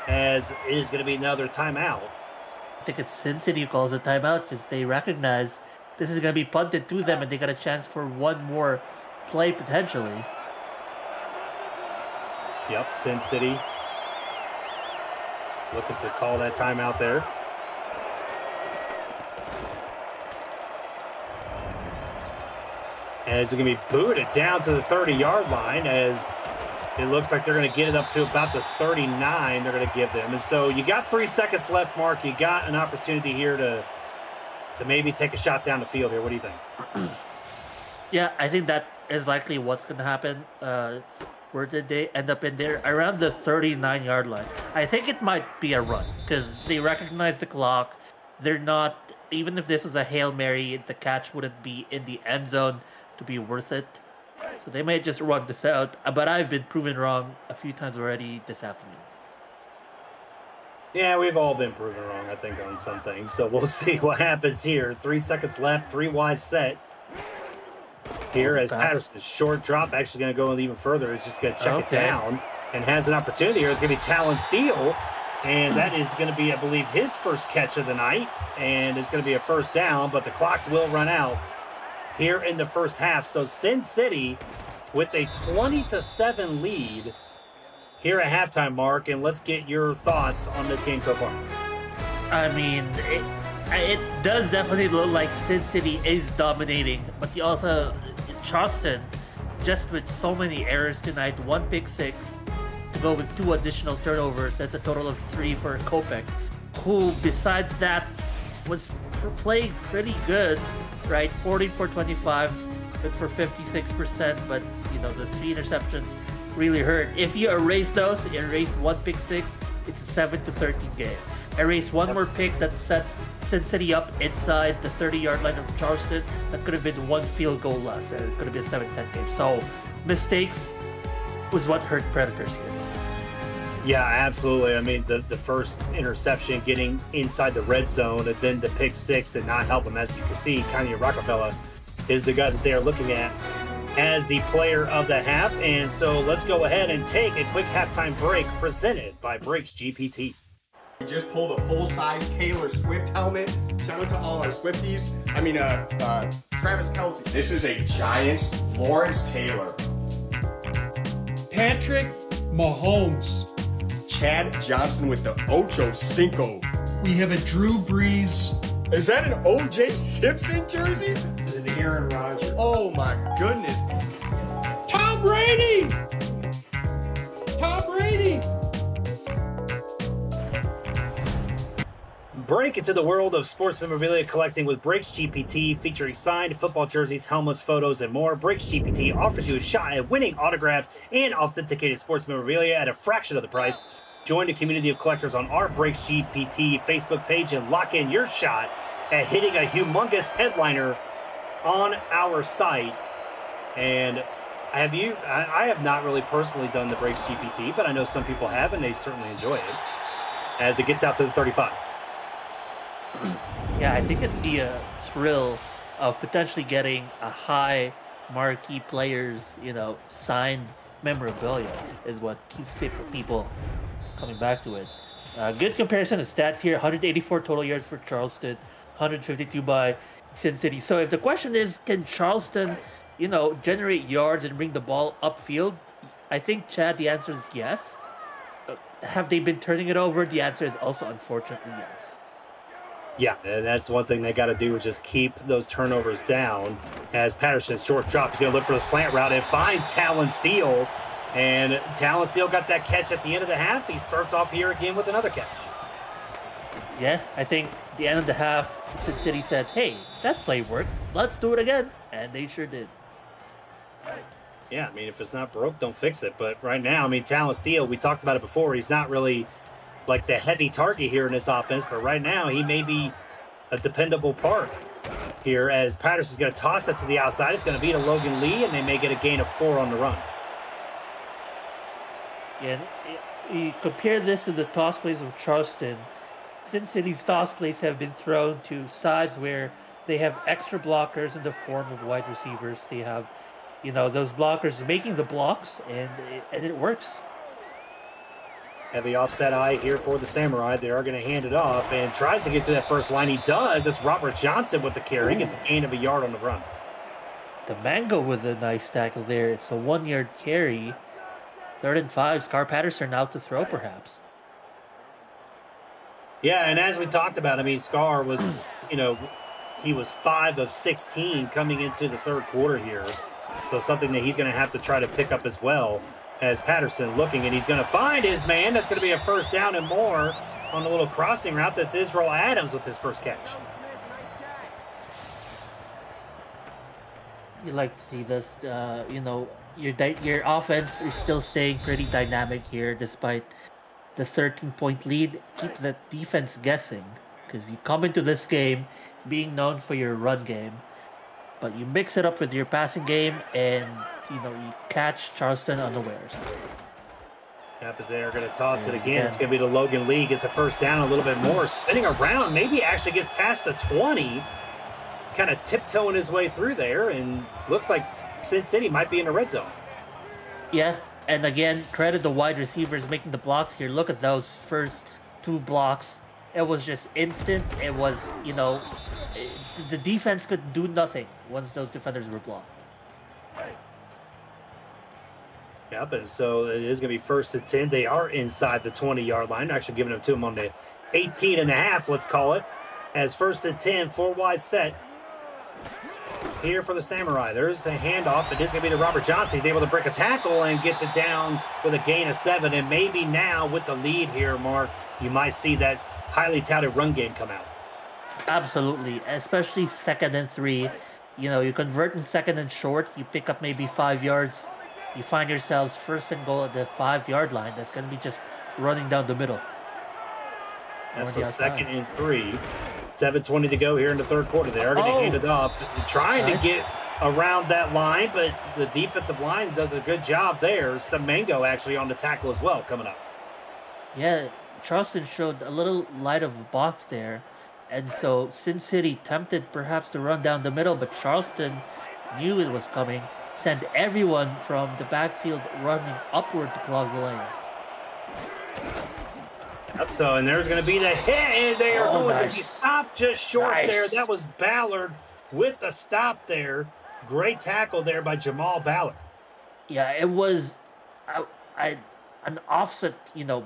as it is going to be another timeout. I think it's Sin City who calls a timeout because they recognize this is going to be punted to them and they got a chance for one more play potentially. Yep, Sin City looking to call that timeout there. As it's going to be booted down to the 30-yard line, as it looks like they're going to get it up to about the 39 they're going to give them. And so you got 3 seconds left, Mark. You got an opportunity here to maybe take a shot down the field here. What do you think? Yeah, I think that is likely what's going to happen. Where did they end up in there? Around the 39-yard line. I think it might be a run because they recognize the clock. They're not, even if this was a Hail Mary, the catch wouldn't be in the end zone to be worth it. So they might just run this out. But I've been proven wrong a few times already this afternoon. Yeah, we've all been proven wrong, I think, on some things. So we'll see what happens here. 3 seconds left, 3 wide set. Here as Patterson's short drop actually going to go even further. It's just going to check it down and has an opportunity here. It's going to be Talon Steele. And that is going to be, I believe, his first catch of the night. And it's going to be a 1st down, but the clock will run out here in the first half. So Sin City with a 20-7 lead here at halftime, Mark. And let's get your thoughts on this game so far. I mean, it does definitely look like Sin City is dominating, but you also, Charleston, just with so many errors tonight, 1 pick 6 to go with 2 additional turnovers. That's a total of 3 for Kopech, who besides that was playing pretty good, right? 40 for 25, good for 56%, but the 3 interceptions really hurt. If you erase those, erase 1 pick 6, it's a 7-13 game. Erase 1 more pick that set Sin City up inside the 30-yard line of Charleston. That could have been 1 field goal less, and it could have been a 7-10 game. So mistakes was what hurt Predators here. Yeah, absolutely. I mean, the first interception getting inside the red zone, and then the pick 6 did not help him. As you can see, Kanye Rockefeller is the guy that they're looking at as the player of the half. And so let's go ahead and take a quick halftime break presented by Brakes GPT. We just pulled a full-size Taylor Swift helmet. Shout out to all our Swifties. Travis Kelce. This is a Giants Lawrence Taylor. Patrick Mahomes. Chad Johnson with the Ocho Cinco. We have a Drew Brees. Is that an O.J. Simpson jersey? It's an Aaron Rodgers. Oh my goodness. Tom Brady! Tom Brady! Break into the world of sports memorabilia collecting with Brakes GPT, featuring signed football jerseys, helmets, photos, and more. Brakes GPT offers you a shot at winning autographed and authenticated sports memorabilia at a fraction of the price. Join the community of collectors on our Brakes GPT Facebook page and lock in your shot at hitting a humongous headliner on our site. And I have not really personally done the Brakes GPT, but I know some people have, and they certainly enjoy it as it gets out to the 35. Yeah, I think it's the thrill of potentially getting a high marquee players, signed memorabilia is what keeps people coming back to it. Good comparison of stats here. 184 total yards for Charleston, 152 by Sin City. So if the question is, can Charleston, generate yards and bring the ball upfield? I think, Chad, the answer is yes. Have they been turning it over? The answer is also unfortunately yes. Yeah, and that's one thing they got to do is just keep those turnovers down. As Patterson's short drop, he's going to look for the slant route and finds Talon Steele. And Talon Steele got that catch at the end of the half. He starts off here again with another catch. Yeah, I think the end of the half, Sin City said, hey, that play worked. Let's do it again. And they sure did. Yeah, I mean, if it's not broke, don't fix it. But right now, I mean, Talon Steele, we talked about it before. He's not really like the heavy target here in this offense. But right now, he may be a dependable part here as Patterson's going to toss it to the outside. It's going to be to Logan Lee, and they may get a gain of 4 on the run. Yeah, you compare this to the toss plays of Charleston. Sin City's toss plays have been thrown to sides where they have extra blockers in the form of wide receivers. They have, those blockers making the blocks, and it works. Heavy offset eye here for the Samurai. They are going to hand it off and tries to get to that first line. He does. It's Robert Johnson with the carry. Gets a gain of a yard on the run. The Mango with a nice tackle there. It's a 1-yard carry. 3rd and 5. Scar Patterson out to throw, perhaps. Yeah, and as we talked about, I mean, Scar was, he was 5 of 16 coming into the third quarter here. So something that he's going to have to try to pick up as well. As Patterson looking, and he's going to find his man. That's going to be a first down and more on a little crossing route. That's Israel Adams with his first catch. You like to see this, your offense is still staying pretty dynamic here despite the 13-point lead. Keep the defense guessing because you come into this game being known for your run game, but you mix it up with your passing game and you catch Charleston unawares. Yep, as they are going to toss it again. It's going to be the Logan Lee. Gets a first down a little bit more. Spinning around. Maybe actually gets past the 20. Kind of tiptoeing his way through there. And looks like Sin City might be in the red zone. Yeah, and again, credit the wide receivers making the blocks here. Look at those first 2 blocks. It was just instant. It was, the defense could do nothing once those defenders were blocked. Yep, and so it is going to be 1st and 10. They are inside the 20-yard line. Actually giving it to them on the 18 and a half, let's call it. As 1st and 10, 4 wide set here for the Samurai. There's a handoff. It is going to be to Robert Johnson. He's able to break a tackle and gets it down with a gain of 7. And maybe now with the lead here, Mark, you might see that highly touted run game come out. Absolutely, especially 2nd and 3. You convert in 2nd and short. You pick up maybe 5 yards. You find yourselves 1st and goal at the 5-yard line. That's going to be just running down the middle. That's a 2nd and 3. 7:20 to go here in the third quarter. They are going to hand it off, trying to get around that line, but the defensive line does a good job there. Mango actually on the tackle as well coming up. Yeah, Charleston showed a little light of a box there, and so Sin City tempted perhaps to run down the middle, but Charleston knew it was coming. Send everyone from the backfield running upward to clog the lanes. Yep, so, and there's going to be the hit, and they are going to be stopped just short there. That was Ballard with the stop there. Great tackle there by Jamal Ballard. Yeah, it was an offset,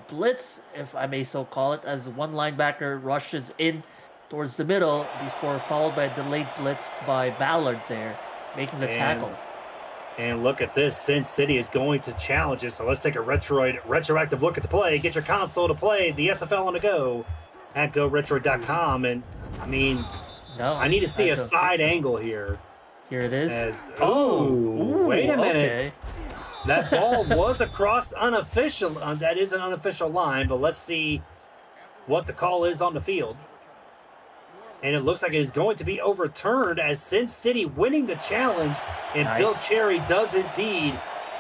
blitz, if I may so call it, as one linebacker rushes in towards the middle before followed by a delayed blitz by Ballard there, making the tackle. And look at this. Sin City is going to challenge it. So let's take a retroactive look at the play. Get your console to play the SFL on the go at GoRetro.com. And, I mean, I need to see a side angle here. Here it is. Wait a minute. Okay. That ball was across unofficial. That is an unofficial line, but let's see what the call is on the field. And it looks like it is going to be overturned as Sin City winning the challenge. And Bill Cherry does indeed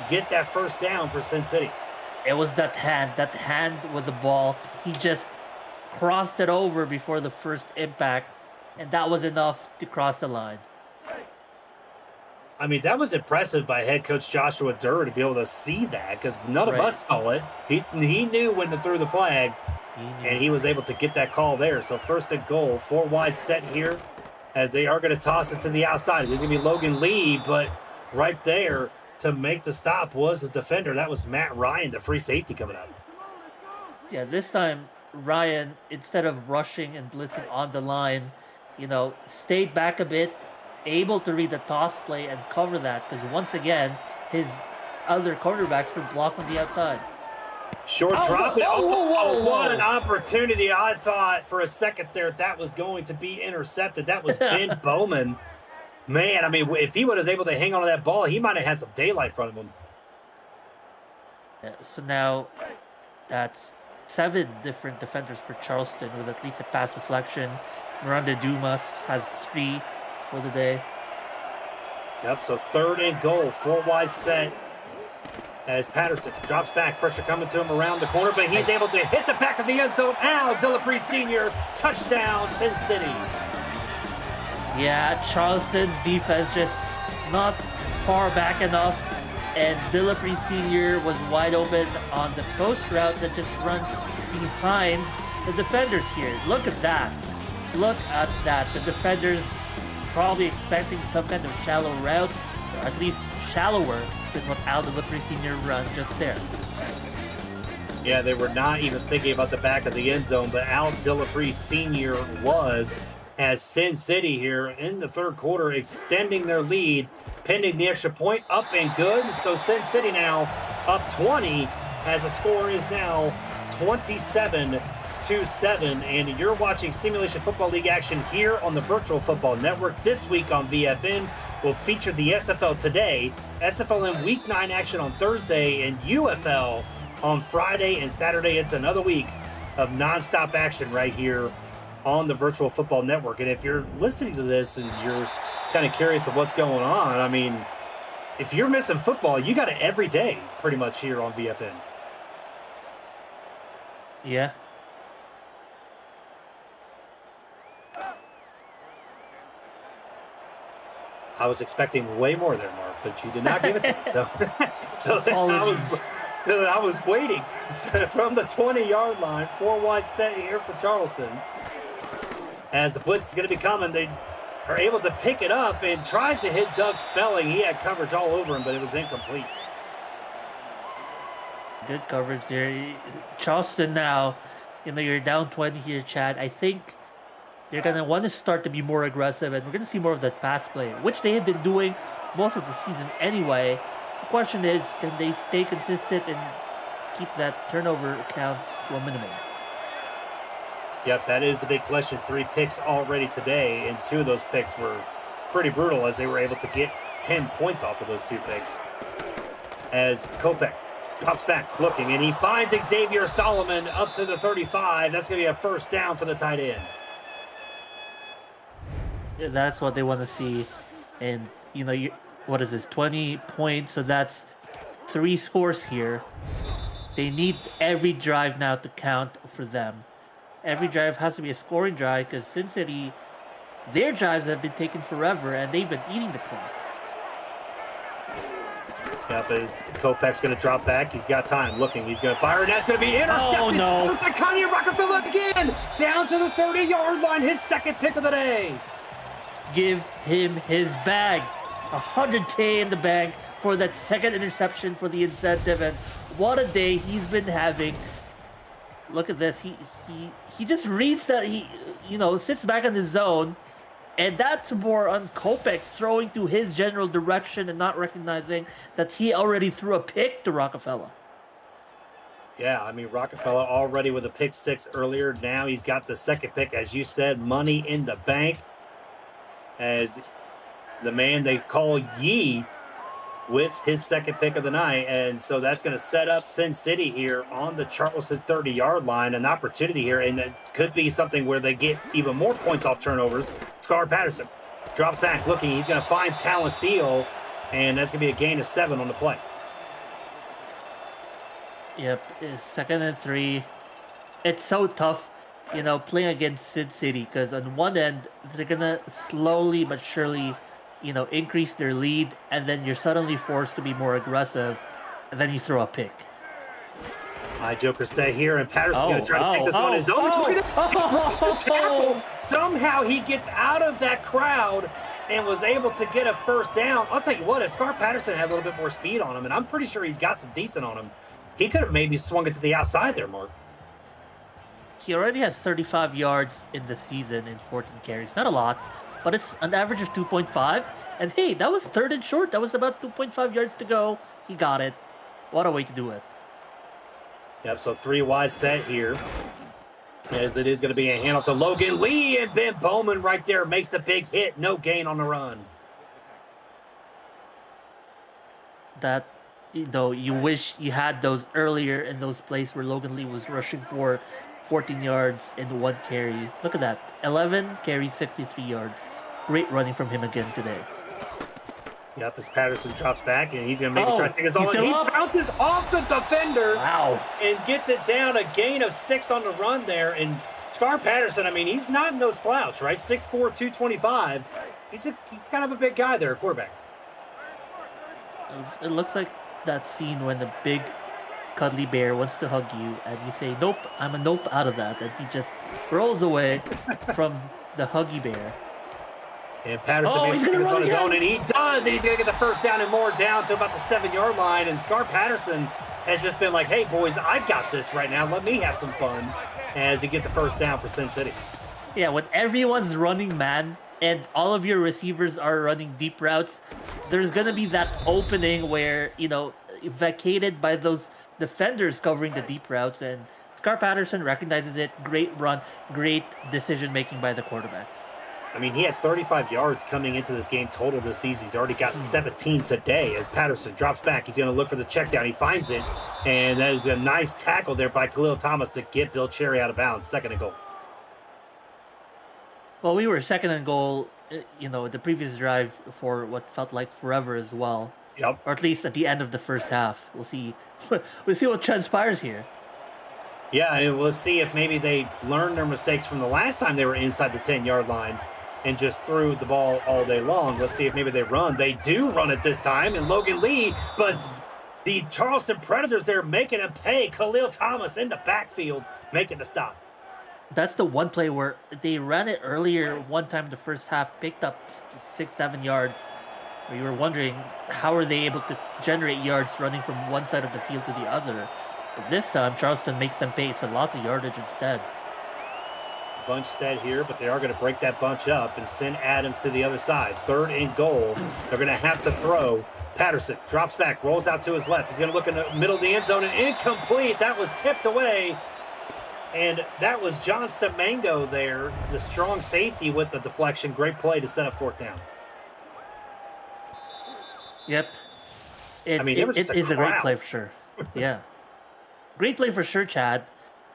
get that first down for Sin City. It was that hand with the ball. He just crossed it over before the first impact, and that was enough to cross the line. I mean, that was impressive by head coach Joshua Durr to be able to see that because none of us saw it. He knew when to throw the flag. and he was able to get that call there. So first and goal, 4 wide set here as they are going to toss it to the outside. It is going to be Logan Lee, but right there to make the stop was the defender. That was Matt Ryan, the free safety coming up. Yeah, this time Ryan, instead of rushing and blitzing on the line, stayed back a bit, able to read the toss play and cover that, because once again, his other cornerbacks were blocked on the outside. Short drop. What an opportunity. I thought for a second there that was going to be intercepted. That was Ben Bowman. Man, I mean, if he was able to hang on to that ball, he might have had some daylight in front of him. Yeah, so now that's 7 different defenders for Charleston with at least a pass deflection. Miranda Dumas has 3 for the day. Yep, so third and goal, 4 wide set as Patterson drops back. Pressure coming to him around the corner, but he's able to hit the back of the end zone. Al Dillapre Sr., touchdown, Sin City. Yeah, Charleston's defense just not far back enough, and Dillapre Sr. was wide open on the post route that just run behind the defenders here. Look at that. Look at that. The defenders probably expecting some kind of shallow route, or at least shallower than what Al Dillapre Sr. run just there. Yeah, they were not even thinking about the back of the end zone, but Al Dillapre Sr. was, as Sin City here in the third quarter extending their lead, pending the extra point, up and good. So Sin City now up 20 as the score is now 27-7. And you're watching Simulation Football League action here on the Virtual Football Network. This week on VFN will feature the SFL today, SFL in Week 9 action on Thursday, and UFL on Friday and Saturday. It's another week of nonstop action right here on the Virtual Football Network. And if you're listening to this and you're kind of curious of what's going on, I mean, if you're missing football, you got it every day pretty much here on VFN. Yeah. I was expecting way more there, Mark, but you did not give it to me. So I was waiting. So from the 20-yard line, 4 wide set here for Charleston. As the blitz is going to be coming, they are able to pick it up and tries to hit Doug Spelling. He had coverage all over him, but it was incomplete. Good coverage there. Charleston now, you're down 20 here, Chad. I think they're going to want to start to be more aggressive, and we're going to see more of that pass play, which they have been doing most of the season anyway. The question is, can they stay consistent and keep that turnover count to a minimum? Yep, that is the big question. 3 picks already today, and 2 of those picks were pretty brutal as they were able to get 10 points off of those 2 picks. As Kopech drops back looking, and he finds Xavier Solomon up to the 35. That's going to be a first down for the tight end. Yeah, that's what they want to see. And, what is this, 20 points? So that's 3 scores here. They need every drive now to count for them. Every drive has to be a scoring drive because Sin City, their drives have been taking forever and they've been eating the clock. Yeah, but Kopech's going to drop back. He's got time. Looking. He's going to fire, and that's going to be intercepted. Oh, no. Looks like Kanye Rockefeller again. Down to the 30-yard line. His second pick of the day. Give him his bag. $100K in the bank for that second interception for the incentive. And what a day he's been having. Look at this. He just reads that. He sits back in the zone. And that's more on Kopech throwing to his general direction and not recognizing that he already threw a pick to Rockefeller. Yeah, I mean, Rockefeller already with a pick 6 earlier. Now he's got the second pick, as you said, money in the bank. As the man they call Yee with his second pick of the night. And so that's going to set up Sin City here on the Charleston 30-yard line. An opportunity here, and it could be something where they get even more points off turnovers. Scar Patterson drops back looking. He's going to find Talon Steele, and that's going to be a gain of 7 on the play. Yep, it's 2nd and 3. It's so tough, playing against Sin City because on one end, they're going to slowly but surely increase their lead, and then you're suddenly forced to be more aggressive, and then you throw a pick. High Joker set here, and Patterson's going to try to take this on his own. Look at this. He breaks the tackle. Somehow he gets out of that crowd and was able to get a first down. I'll tell you what, if Scar Patterson had a little bit more speed on him, and I'm pretty sure he's got some decent on him, he could have maybe swung it to the outside there, Mark. He already has 35 yards in the season in 14 carries. Not a lot, but it's an average of 2.5. And hey, that was 3rd and short. That was about 2.5 yards to go. He got it. What a way to do it. Yep, so 3 wide set here. As it is going to be a handoff to Logan Lee, and Ben Bowman right there makes the big hit. No gain on the run. That, you wish you had those earlier in those plays where Logan Lee was rushing for 14 yards in 1 carry. Look at that. 11 carries, 63 yards. Great running from him again today. Yep, as Patterson drops back, and he's going to maybe try to take his own. He up? bounces off the defender. Wow. And gets it down, a gain of 6 on the run there. And Scar Patterson, I mean, he's not no slouch, right? 6'4", 225. He's kind of a big guy there, a quarterback. It looks like that scene when the big cuddly bear wants to hug you, and you say, nope, I'm a nope out of that. And he just rolls away from the huggy bear. And Patterson makes it on his own, and he does, and he's going to get the first down and more down to about the 7-yard line. And Scar Patterson has just been like, hey, boys, I got this right now. Let me have some fun, as he gets a first down for Sin City. Yeah, when everyone's running man and all of your receivers are running deep routes, there's going to be that opening where, vacated by those defenders covering the deep routes, and Scar Patterson recognizes it. Great run, great decision-making by the quarterback. I mean, he had 35 yards coming into this game total this season. He's already got 17 today as Patterson drops back. He's going to look for the check down. He finds it, and that is a nice tackle there by Khalil Thomas to get Bill Cherry out of bounds. 2nd and goal. Well, we were 2nd and goal, the previous drive for what felt like forever as well. Yep. Or at least at the end of the first half. We'll see. We'll see what transpires here. Yeah, and we'll see if maybe they learned their mistakes from the last time they were inside the 10-yard line and just threw the ball all day long. Let's see if maybe they run. They do run it this time, and Logan Lee, but the Charleston Predators there making him pay. Khalil Thomas in the backfield making the stop. That's the one play where they ran it earlier one time the first half, picked up 6-7 yards. Where you were wondering, how are they able to generate yards running from one side of the field to the other? But this time, Charleston makes them pay. It's a loss of yardage instead. Bunch set here, but they are going to break that bunch up and send Adams to the other side. 3rd and goal. They're going to have to throw. Patterson drops back, rolls out to his left. He's going to look in the middle of the end zone, and incomplete. That was tipped away. And that was John Stamango there, the strong safety with the deflection. Great play to set up 4th down. Yep. It is a great play for sure. Yeah. Great play for sure, Chad.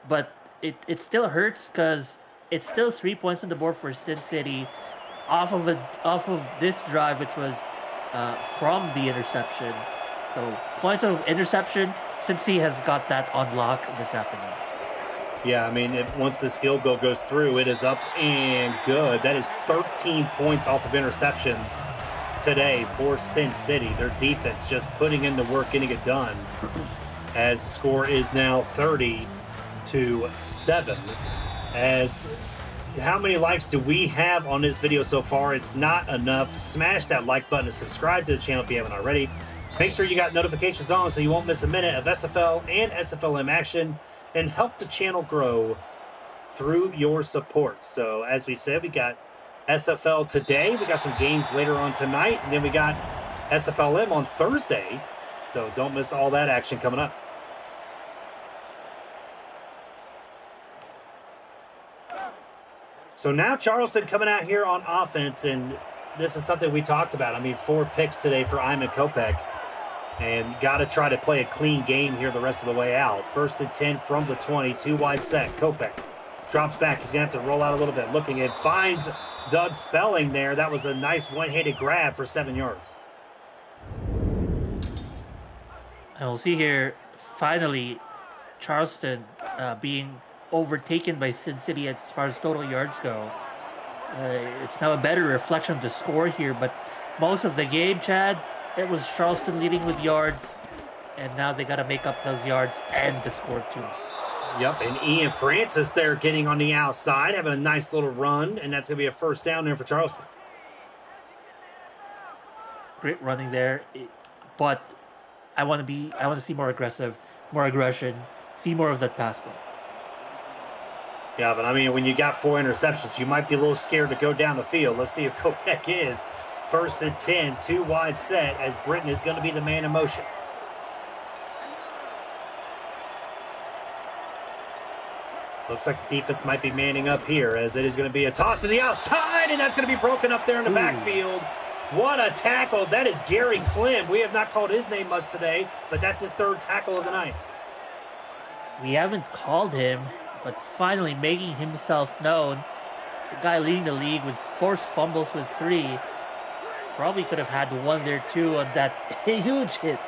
But it still hurts because it's still 3 points on the board for Sin City off of this drive, which was from the interception. So points of interception, Sin City has got that on lock this afternoon. Yeah, I mean, once this field goal goes through, it is up and good. That is 13 points off of interceptions today for Sin City. Their defense just putting in the work, getting it done. As the score is now 30-7. As how many likes do we have on this video so far? It's not enough. Smash that like button and subscribe to the channel if you haven't already. Make sure you got notifications on so you won't miss a minute of SFL and SFLM action, and help the channel grow through your support. So as we said, we got SFL today. We got some games later on tonight, and then we got SFLM on Thursday. So don't miss all that action coming up. So now Charleston coming out here on offense, and this is something we talked about. I mean, 4 picks today for Iman Kopech, and got to try to play a clean game here the rest of the way out. 1st and 10 from the 20, 2 wide set. Kopech drops back. He's going to have to roll out a little bit. Looking at, finds Doug Spelling there. That was a nice one-handed grab for 7 yards. And we'll see here, finally, Charleston being overtaken by Sin City as far as total yards go. It's now a better reflection of the score here, but most of the game, Chad, it was Charleston leading with yards, and now they got to make up those yards and to score 2. Yep, and Ian Francis there getting on the outside, having a nice little run, and that's going to be a first down there for Charleston. Great running there, but I want to see more aggressive, more aggression, see more of that pass play. Yeah, but I mean, when you got 4 interceptions, you might be a little scared to go down the field. Let's see if Kopech is. 1st and 10, 2 wide set, as Britton is going to be the man in motion. Looks like the defense might be manning up here, as it is going to be a toss to the outside, and that's going to be broken up there in the backfield. What a tackle. That is Gary Clem. We have not called his name much today, but that's his 3rd tackle of the night. We haven't called him, but finally making himself known. The guy leading the league with forced fumbles with 3. Probably could have had 1 there too on that huge hit.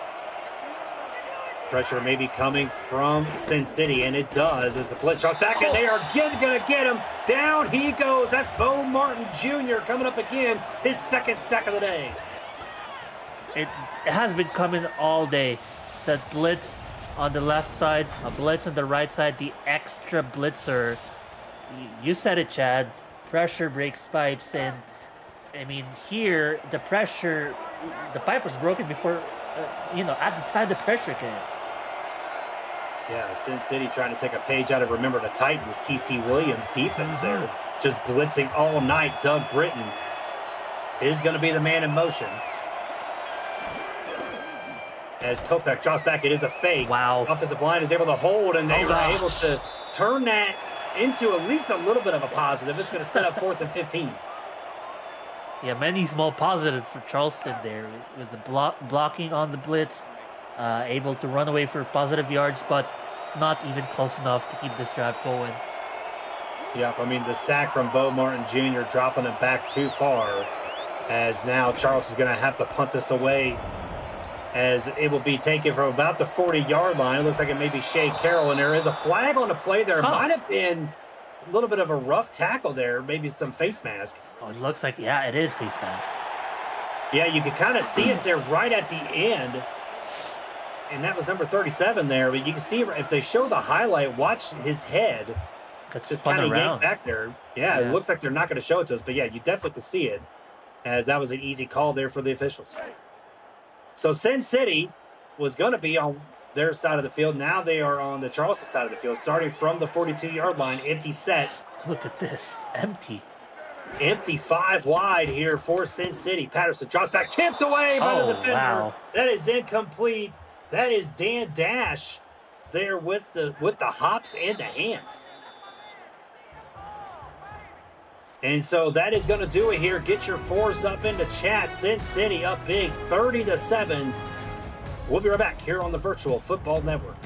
Pressure may be coming from Sin City, and it does as the blitz drops back, and they are going to get him. Down he goes. That's Bo Martin Jr. coming up again, his 2nd sack of the day. It has been coming all day. That blitz on the left side, a blitz on the right side, the extra blitzer. You said it, Chad. Pressure breaks pipes, and I mean, here, the pressure, the pipe was broken before, at the time the pressure came. Yeah, Sin City trying to take a page out of Remember the Titans, T.C. Williams defense there. Just blitzing all night. Doug Britton is going to be the man in motion. As Kopech drops back, it is a fake. Wow. Offensive line is able to hold, and they were able to turn that into at least a little bit of a positive. It's going to set up 4th and 15. Yeah, many small positives for Charleston there with the blocking on the blitz, able to run away for positive yards, but not even close enough to keep this drive going. Yep, I mean, the sack from Bo Martin Jr. dropping it back too far, as now Charleston's going to have to punt this away, as it will be taken from about the 40-yard line. It looks like it may be Shea Carroll, and there is a flag on the play there. Might have been a little bit of a rough tackle there, maybe some face mask. Oh, it looks like, yeah, it is face mask. Yeah, you can kind of see it there right at the end. And that was number 37 there. But you can see if they show the highlight, watch his head just kind of yank back there. Yeah, it looks like they're not going to show it to us. But, yeah, you definitely can see it, as that was an easy call there for the officials. So Sin City was going to be on their side of the field. Now they are on the Charleston side of the field, starting from the 42-yard line, empty set. Look at this, empty. Empty 5 wide here for Sin City. Patterson drops back, tipped away by the defender. Wow. That is incomplete. That is Dan Dash there with the hops and the hands. And so that is going to do it here. Get your 4s up in the chat. Sin City up big, 30-7. We'll be right back here on the Virtual Football Network.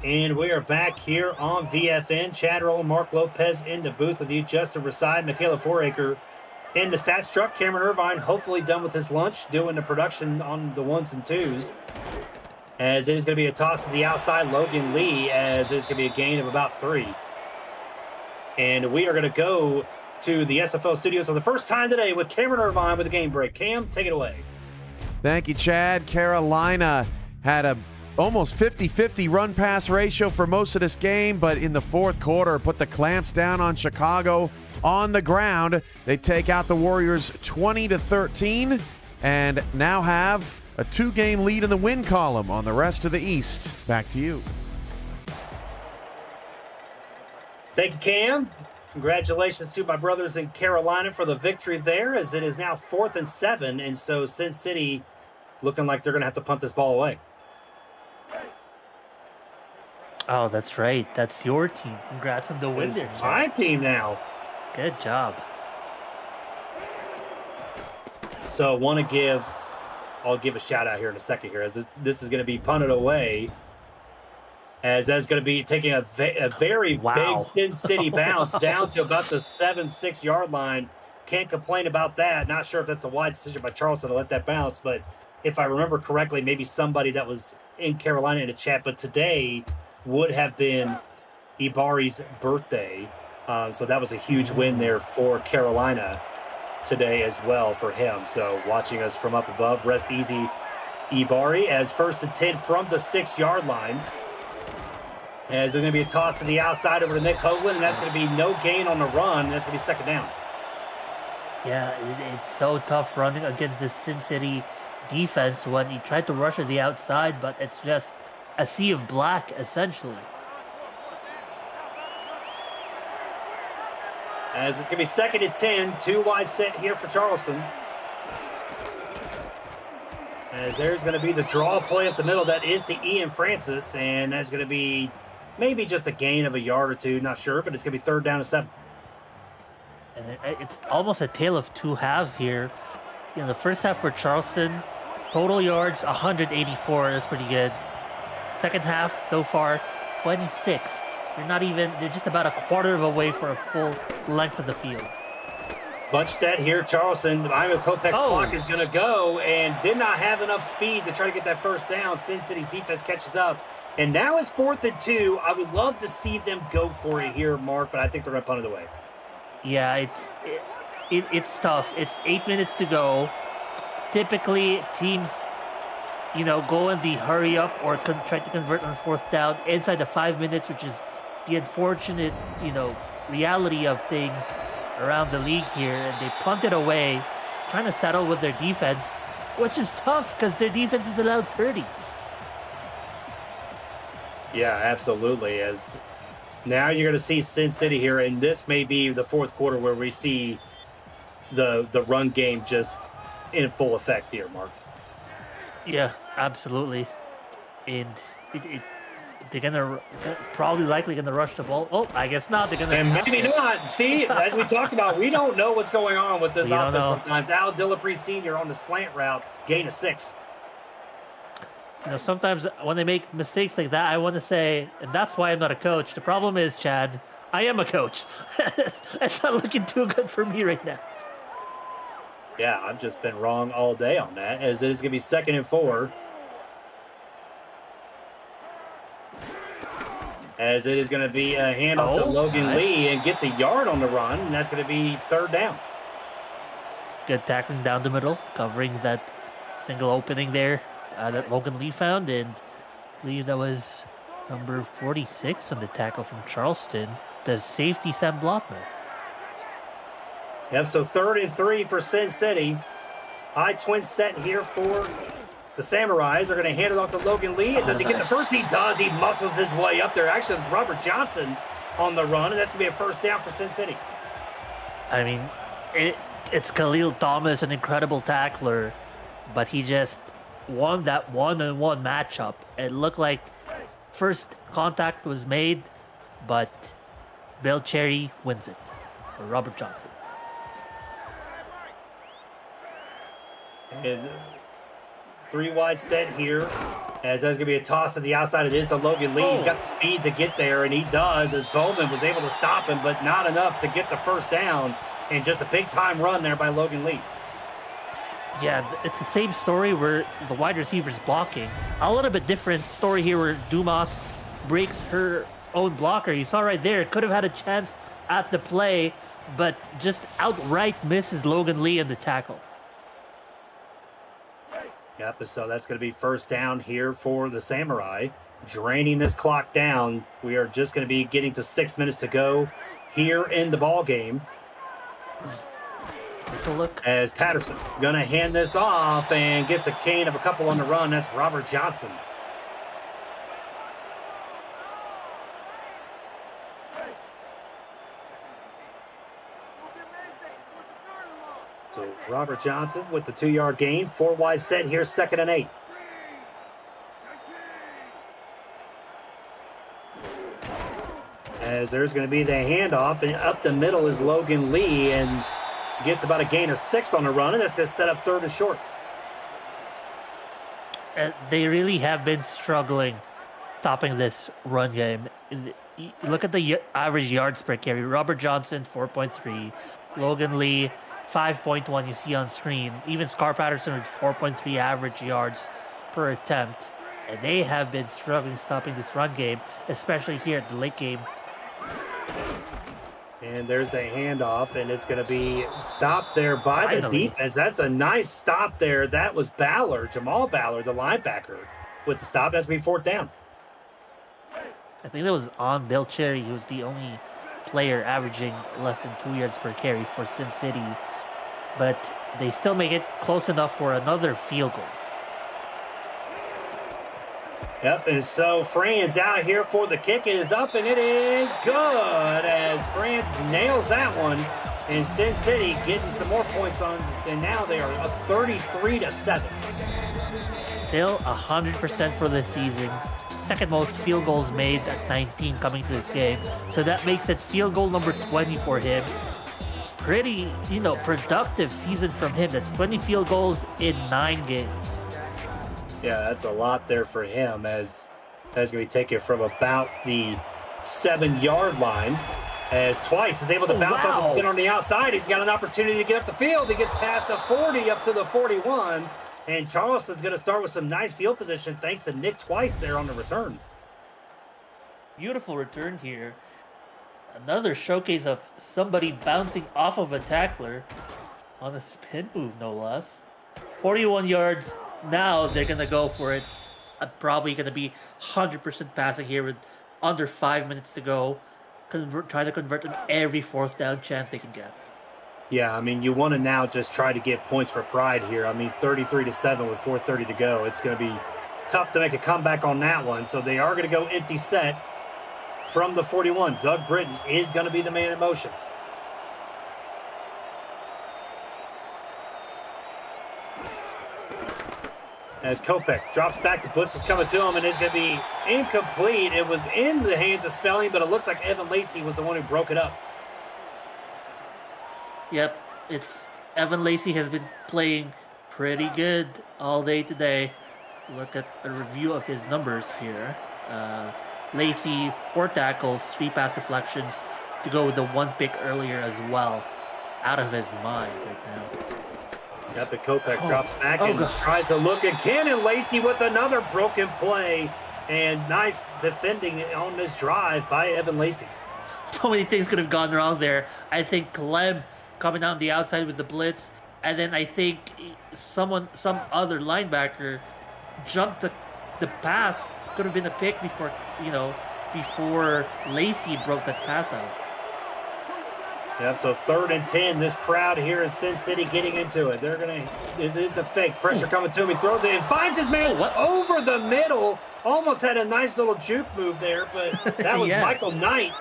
And we are back here on VFN. Chad Roll, Mark Lopez in the booth with you. Justin Reside, Michaela Foraker in the stats truck. Cameron Irvine hopefully done with his lunch, doing the production on the 1s and 2s. As it is going to be a toss to the outside, Logan Lee, as it is going to be a gain of about 3. And we are going to go to the SFL studios for the first time today with Cameron Irvine with a game break. Cam, take it away. Thank you, Chad. Carolina had a almost 50-50 run-pass ratio for most of this game, but in the 4th quarter put the clamps down on Chicago on the ground. They take out the Warriors 20-13 and now have a 2-game lead in the win column on the rest of the East. Back to you. Thank you, Cam. Congratulations to my brothers in Carolina for the victory there, as it is now 4th and 7, and so Sin City looking like they're going to have to punt this ball away. Oh, that's right. That's your team. Congrats on the win there, Chad. My team now. Good job. So I'll give a shout out here in a second here, as this is going to be punted away, as that's going to be taking a very big Sin City bounce down to about the 7-6 yard line. Can't complain about that. Not sure if that's a wise decision by Charleston to let that bounce, but if I remember correctly, maybe somebody that was in Carolina in the chat, but today would have been Ibari's birthday. So that was a huge win there for Carolina. today as well for him. So watching us from up above, rest easy, Ibari, as 1st and 10 from the 6-yard line. As there's going to be a toss to the outside over to Nick Hoagland, and that's going to be no gain on the run. And that's going to be 2nd down. Yeah, it's so tough running against this Sin City defense when he tried to rush to the outside, but it's just a sea of black, essentially. As it's going to be 2nd and 10, 2 wide set here for Charleston. As there's going to be the draw play up the middle. That is to Ian Francis, and that's going to be maybe just a gain of a yard or two, not sure, but it's going to be 3rd down and 7. And it's almost a tale of two halves here. You know, the first half for Charleston, total yards 184. That's pretty good. Second half so far, 26. They're just about a quarter of a way for a full length of the field. Bunch set here, Charleston. Imo Kopech's clock is going to go and did not have enough speed to try to get that 1st down. Sin City's defense catches up. And now it's 4th and 2. I would love to see them go for it here, Mark, but I think they're going to punt it away. Yeah, it's tough. It's 8 minutes to go. Typically, teams, go in the hurry up or try to convert on 4th down inside the 5 minutes, which is the unfortunate, reality of things around the league here. And they punt it away, trying to settle with their defense, which is tough because their defense is allowed 30. Yeah, absolutely. As now you're going to see Sin City here, and this may be the 4th quarter where we see the run game just in full effect here, Mark. Yeah, absolutely. And they're probably likely gonna rush the ball. Oh, I guess not. They're gonna. And maybe not. See, as we talked about, we don't know what's going on with this offense sometimes. Al Dillapre Sr. on the slant route, gain of 6. Sometimes when they make mistakes like that, I want to say, and that's why I'm not a coach. The problem is, Chad, I am a coach. It's not looking too good for me right now. Yeah, I've just been wrong all day on that, as it is going to be 2nd and 4. As it is going to be a handoff to Logan Lee, and gets a yard on the run, and that's going to be 3rd down. Good tackling down the middle, covering that single opening there that Logan Lee found, and I believe that was number 46 on the tackle from Charleston, the safety Sam Blockner. Yep, so 3rd and 3 for Sin City. High twin set here for the Samurais. They're going to hand it off to Logan Lee. And does he get the first? He does. He muscles his way up there. Actually, it was Robert Johnson on the run, and that's going to be a 1st down for Sin City. I mean, it's Khalil Thomas, an incredible tackler, but he just won that one-on-one matchup. It looked like first contact was made, but Bill Cherry wins it, or Robert Johnson. And 3 wide set here, as that's going to be a toss to the outside. It is to Logan Lee. He's got the speed to get there, and he does, as Bowman was able to stop him, but not enough to get the 1st down, and just a big-time run there by Logan Lee. Yeah, it's the same story where the wide receiver's blocking. A little bit different story here where Dumas breaks her own blocker. You saw right there, could have had a chance at the play, but just outright misses Logan Lee in the tackle. Yep, so that's going to be 1st down here for the Samurai. Draining this clock down. We are just going to be getting to 6 minutes to go here in the ball game. Take a look. As Patterson going to hand this off and gets a gain of a couple on the run. That's Robert Johnson. So Robert Johnson with the 2-yard gain. 4 wide set here, 2nd and 8. As there's going to be the handoff, and up the middle is Logan Lee, and gets about a gain of 6 on the run, and that's going to set up 3rd and short. They really have been struggling stopping this run game. Look at the average yards per carry. Robert Johnson, 4.3. Logan Lee, 5.1 you see on screen. Even Scar Patterson with 4.3 average yards per attempt. And they have been struggling stopping this run game, especially here at the late game. And there's the handoff, and it's going to be stopped there by the Finally. defense. That's a nice stop there. That was Ballard, Jamal Ballard, the linebacker, with the stop. That's going to be 4th down. I think that was on Bill Cherry. He was the only player averaging less than 2 yards per carry for Sin City. But they still make it close enough for another field goal. Yep, and so Franz out here for the kick. It is up, and it is good as Franz nails that one. And Sin City getting some more points on, and now they are up 33-7. Still 100% for this season. Second most field goals made at 19 coming to this game. So that makes it field goal number 20 for him. Pretty, productive season from him. That's 20 field goals in 9 games. Yeah, that's a lot there for him as that's going to be taken from about the 7-yard line. As Twice is able to bounce off the defender on the outside. He's got an opportunity to get up the field. He gets past the 40 up to the 41. And Charleston's going to start with some nice field position thanks to Nick Twice there on the return. Beautiful return here. Another showcase of somebody bouncing off of a tackler on a spin move, no less. 41 yards. Now they're going to go for it. Probably going to be 100% passing here with under 5 minutes to go. Try to convert on every 4th down chance they can get. Yeah, I mean, you want to now just try to get points for pride here. I mean, 33-7 with 4:30 to go. It's going to be tough to make a comeback on that one. So they are going to go empty set from the 41. Doug Britton is going to be the man in motion. As Kopech drops back, the blitz is coming to him, and it's going to be incomplete. It was in the hands of Spelling, but it looks like Evan Lacey was the one who broke it up. Yep, Evan Lacey has been playing pretty good all day today. Look at a review of his numbers here. Lacey, 4 tackles, 3 pass deflections to go with the 1 pick earlier as well. Out of his mind right now. Yep, and Kopech drops back and tries to look again, and Lacey with another broken play. And nice defending on this drive by Evan Lacey. So many things could have gone wrong there. I think Clem coming down the outside with the blitz, and then I think some other linebacker jumped the pass. Could have been a pick before Lacey broke that pass out. Yep, so 3rd and 10. This crowd here in Sin City getting into it. This is a fake. Pressure coming to him. He throws it and finds his man over the middle. Almost had a nice little juke move there, but that was Michael Knight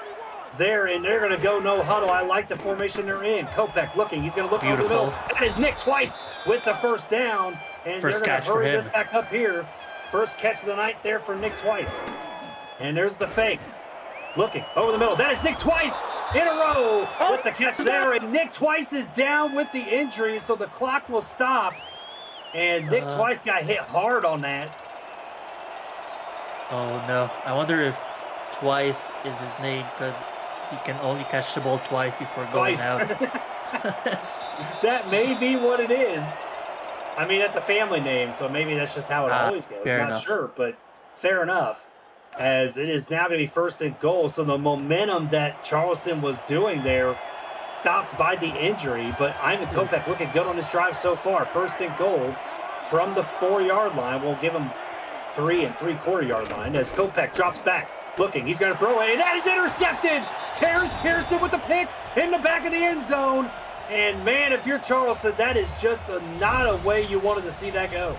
there, and they're going to go no huddle. I like the formation they're in. Kopech looking. He's going to look over the middle. That is Nick Twice with the 1st down, and they're going to hurry this back up here. First catch of the night there for Nick Twice. And there's the fake. Looking over the middle. That is Nick Twice in a row with the catch there. And Nick Twice is down with the injury, so the clock will stop. And Nick Twice got hit hard on that. Oh, no. I wonder if Twice is his name because he can only catch the ball twice before going out. That may be what it is. I mean, that's a family name, so maybe that's just how it always goes. Not sure, but fair enough. As it is now going to be 1st and goal. So the momentum that Charleston was doing there stopped by the injury, but Ivan Kopech looking good on this drive so far. 1st and goal from the 4-yard line. We'll give him 3 3/4-yard line as Kopech drops back. Looking, he's going to throw it, and that is intercepted. Terrence Pearson with the pick in the back of the end zone. And man, if you're Charleston, that is just not a way you wanted to see that go.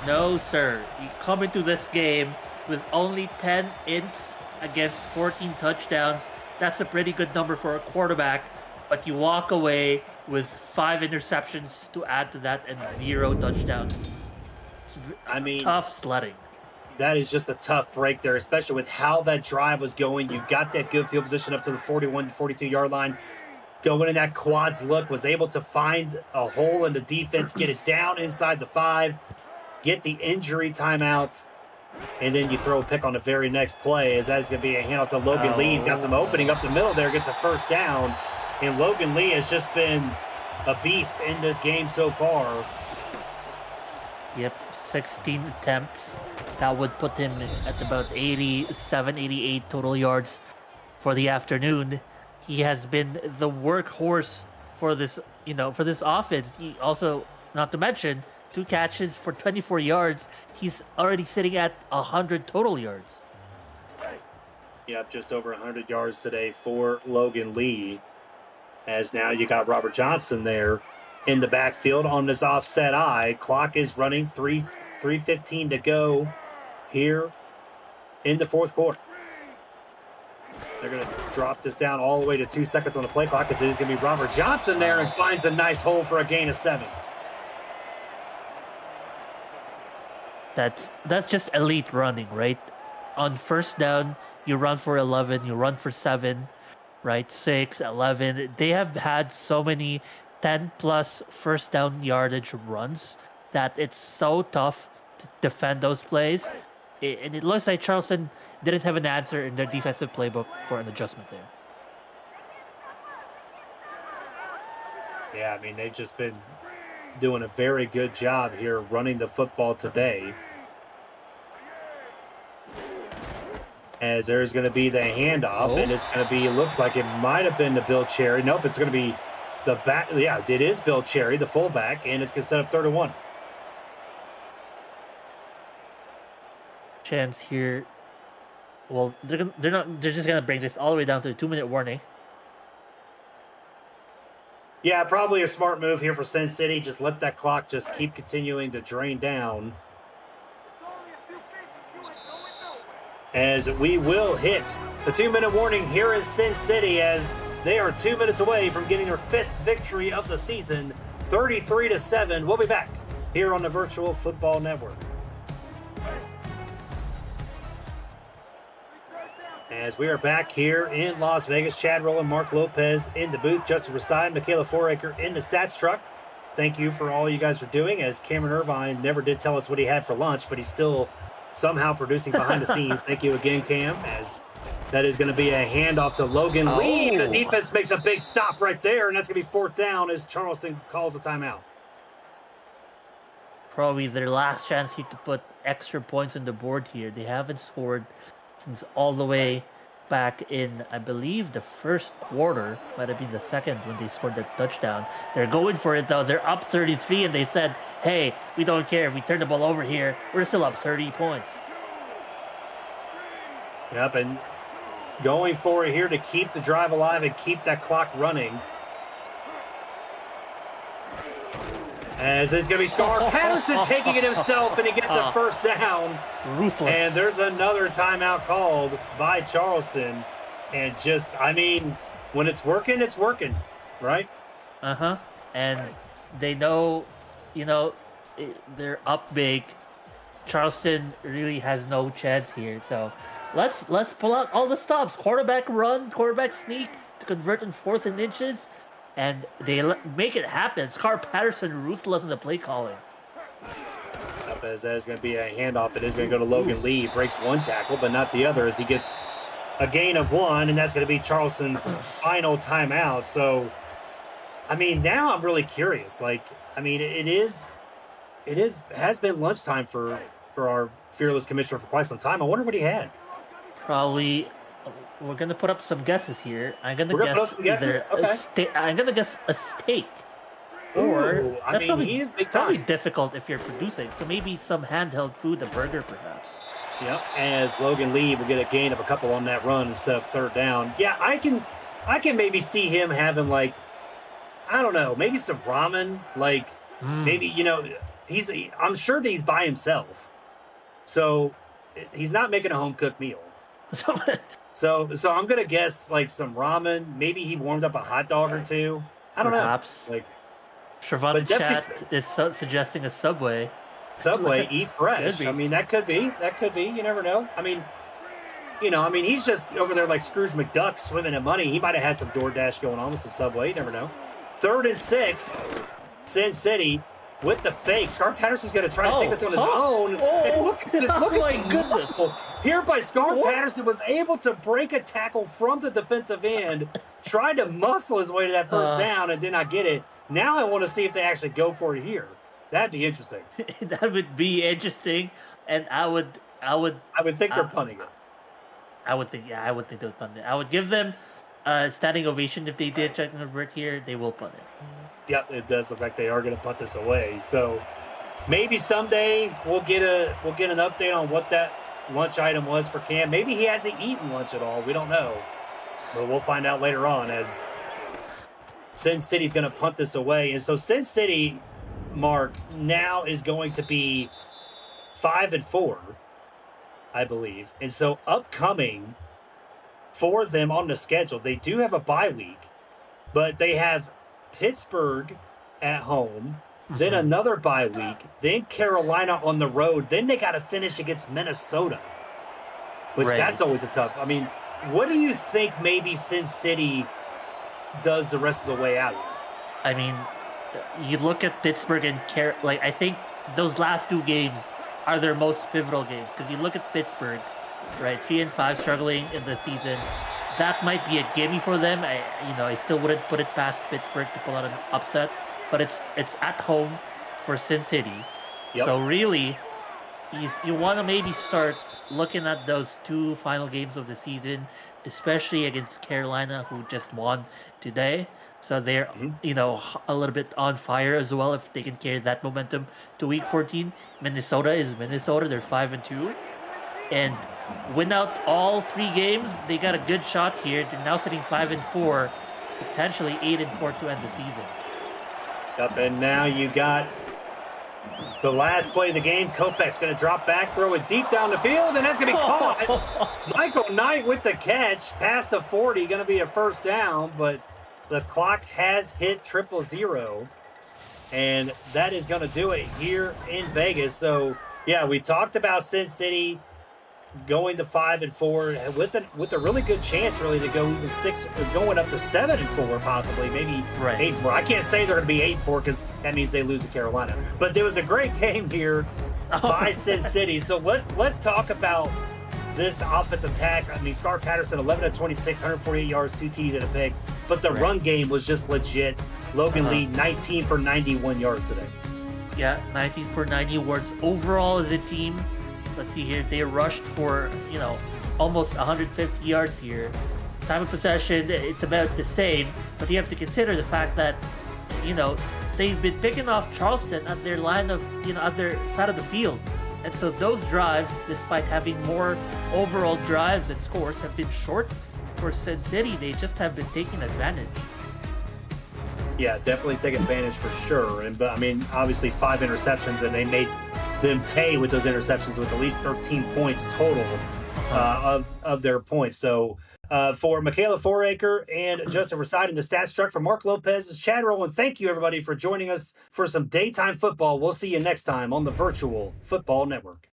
No, sir. You come into this game with only 10 ints against 14 touchdowns. That's a pretty good number for a quarterback, but you walk away with 5 interceptions to add to that and 0 touchdowns. I mean, tough sledding. That is just a tough break there, especially with how that drive was going. You got that good field position up to the 41 to 42-yard line. Going in that quads look, was able to find a hole in the defense, get it down inside the 5, get the injury timeout, and then you throw a pick on the very next play, as that is going to be a handoff to Logan Lee. He's got some opening up the middle there, gets a 1st down, and Logan Lee has just been a beast in this game so far. Yep, 16 attempts. That would put him at about 87, 88 total yards for the afternoon. he has been the workhorse for this, for this offense. He also, not to mention, 2 catches for 24 yards. He's already sitting at 100 total yards. Yep, just over 100 yards today for Logan Lee. As now you got Robert Johnson there in the backfield on this offset eye. Clock is running, 3:15 to go here in the fourth quarter. They're going to drop this down all the way to 2 seconds on the play clock, as it is going to be Robert Johnson there and finds a nice hole for a gain of 7. That's just elite running, right? On first down, you run for 11, you run for 7, right? 6, 11. They have had so many 10-plus first down yardage runs that it's so tough to defend those plays. And it looks like Charleston didn't have an answer in their defensive playbook for an adjustment there. Yeah, I mean, they've just been doing a very good job here running the football today. As there's going to be the handoff, and it's going to be, it looks like it might have been to Bill Cherry. Nope, it's going to be the back. Yeah, it is Bill Cherry, the fullback, and it's going to set up 3rd and 1. Chance here. Well, they're just gonna bring this all the way down to a 2-minute warning. Yeah, probably a smart move here for Sin City. Just let that clock just keep continuing to drain down. As we will hit the 2-minute warning, here is Sin City, as they are 2 minutes away from getting their 5th victory of the season, 33-7. We'll be back here on the Virtual Football Network. As we are back here in Las Vegas, Chad Rowland, Mark Lopez in the booth, Justin Rasai, Michaela Foraker in the stats truck. Thank you for all you guys are doing, as Cameron Irvine never did tell us what he had for lunch, but he's still somehow producing behind the scenes. Thank you again, Cam, as that is going to be a handoff to Logan Lee. The defense makes a big stop right there, and that's going to be 4th down as Charleston calls a timeout. Probably their last chance here to put extra points on the board here. They haven't scored since all the way back in, I believe, the first quarter. Might have been the second when they scored that touchdown. They're going for it, though. They're up 33, and they said, hey, we don't care if we turn the ball over here. We're still up 30 points. Yep, and going for it here to keep the drive alive and keep that clock running. As it's going to be Scar Patterson taking it himself, and he gets the 1st down. Ruthless. And there's another timeout called by Charleston. And just, I mean, when it's working, right? Uh-huh. And they know, they're up big. Charleston really has no chance here. So let's pull out all the stops. Quarterback run, quarterback sneak to convert in 4th and inches. And they make it happen. Scar Patterson ruthless in the play calling. Up as that is going to be a handoff. It is going to go to Logan Lee. Breaks one tackle, but not the other, as he gets a gain of 1, and that's going to be Charleston's final timeout. So, I mean, now I'm really curious. Like, I mean, it has been lunchtime for our fearless commissioner for quite some time. I wonder what he had. Probably. We're gonna put up some guesses here. I'm gonna guess a steak. Or I mean, he is big time. Probably difficult if you're producing. So maybe some handheld food, a burger perhaps. Yep. As Logan Lee will get a gain of a couple on that run instead of 3rd down. Yeah, I can maybe see him having, like, I don't know, maybe some ramen. Like maybe, I'm sure that he's by himself, so he's not making a home cooked meal. So I'm gonna guess like some ramen. Maybe he warmed up a hot dog or 2. I don't know. Like, Shervon Chat is suggesting a Subway. Eat fresh. I mean, that could be. You never know. I mean, he's just over there like Scrooge McDuck swimming in money. He might have had some DoorDash going on with some Subway. You never know. 3rd and 6, Sin City. With the fake, Scar Patterson's going to try to take this on his own. And look at this! Look at the muscle here by Scar Patterson. Was able to break a tackle from the defensive end, tried to muscle his way to that 1st down, and did not get it. Now I want to see if they actually go for it here. That'd be interesting. That would be interesting, and I would think they're punting it. I would think they would punt it. I would give them standing ovation if they did try to convert here. They will punt it. Yep, it does look like they are going to punt this away. So maybe someday we'll get an update on what that lunch item was for Cam. Maybe he hasn't eaten lunch at all. We don't know, but we'll find out later on as Sin City's going to punt this away. And so Sin City, Mark, now is going to be 5-4, I believe. And so upcoming for them on the schedule, they do have a bye week, but they have Pittsburgh at home, then another bye week, then Carolina on the road, then they got to finish against Minnesota, which that's always a tough. I mean, what do you think maybe Sin City does the rest of the way out here? I mean, you look at Pittsburgh and I think those last two games are their most pivotal games, because you look at Pittsburgh, right, 3-5 struggling in the season. That might be a gimme for them. I still wouldn't put it past Pittsburgh to pull out an upset, but it's at home for Sin City. Yep. So really, you want to maybe start looking at those two final games of the season, especially against Carolina, who just won today. So they're, a little bit on fire as well if they can carry that momentum to Week 14. Minnesota is Minnesota. They're 5-2. And win out all 3 games, they got a good shot here. They're now sitting 5-4, potentially 8-4 to end the season. Yep, and now you got the last play of the game. Kopech's going to drop back, throw it deep down the field, and that's going to be caught. Michael Knight with the catch, past the 40, going to be a first down, but the clock has hit 000, and that is going to do it here in Vegas. So, yeah, we talked about Sin City going to 5-4 with a really good chance, really, to go 6, going up to 7-4, possibly, maybe 8-4. I can't say they're going to be 8-4 because that means they lose to Carolina. But there was a great game here by Sin City. So let's talk about this offensive attack. I mean, Scar Patterson, 11-26, 148 yards, 2 TDs and a pick. But the run game was just legit. Logan Lee, 19 for 91 yards today. Yeah, 19 for 90 yards overall as a team. Let's see here. They rushed for, almost 150 yards here. Time of possession, it's about the same, but you have to consider the fact that, they've been picking off Charleston at their line of, at their side of the field. And so those drives, despite having more overall drives and scores, have been short for Sin City. They just have been taking advantage. Yeah, definitely take advantage for sure. But I mean, obviously 5 interceptions, and they made them pay with those interceptions with at least 13 points total of their points. So for Michaela Foraker and Justin Reside in the Stats Truck, for Mark Lopez, is Chad Rowland. Thank you, everybody, for joining us for some daytime football. We'll see you next time on the Virtual Football Network.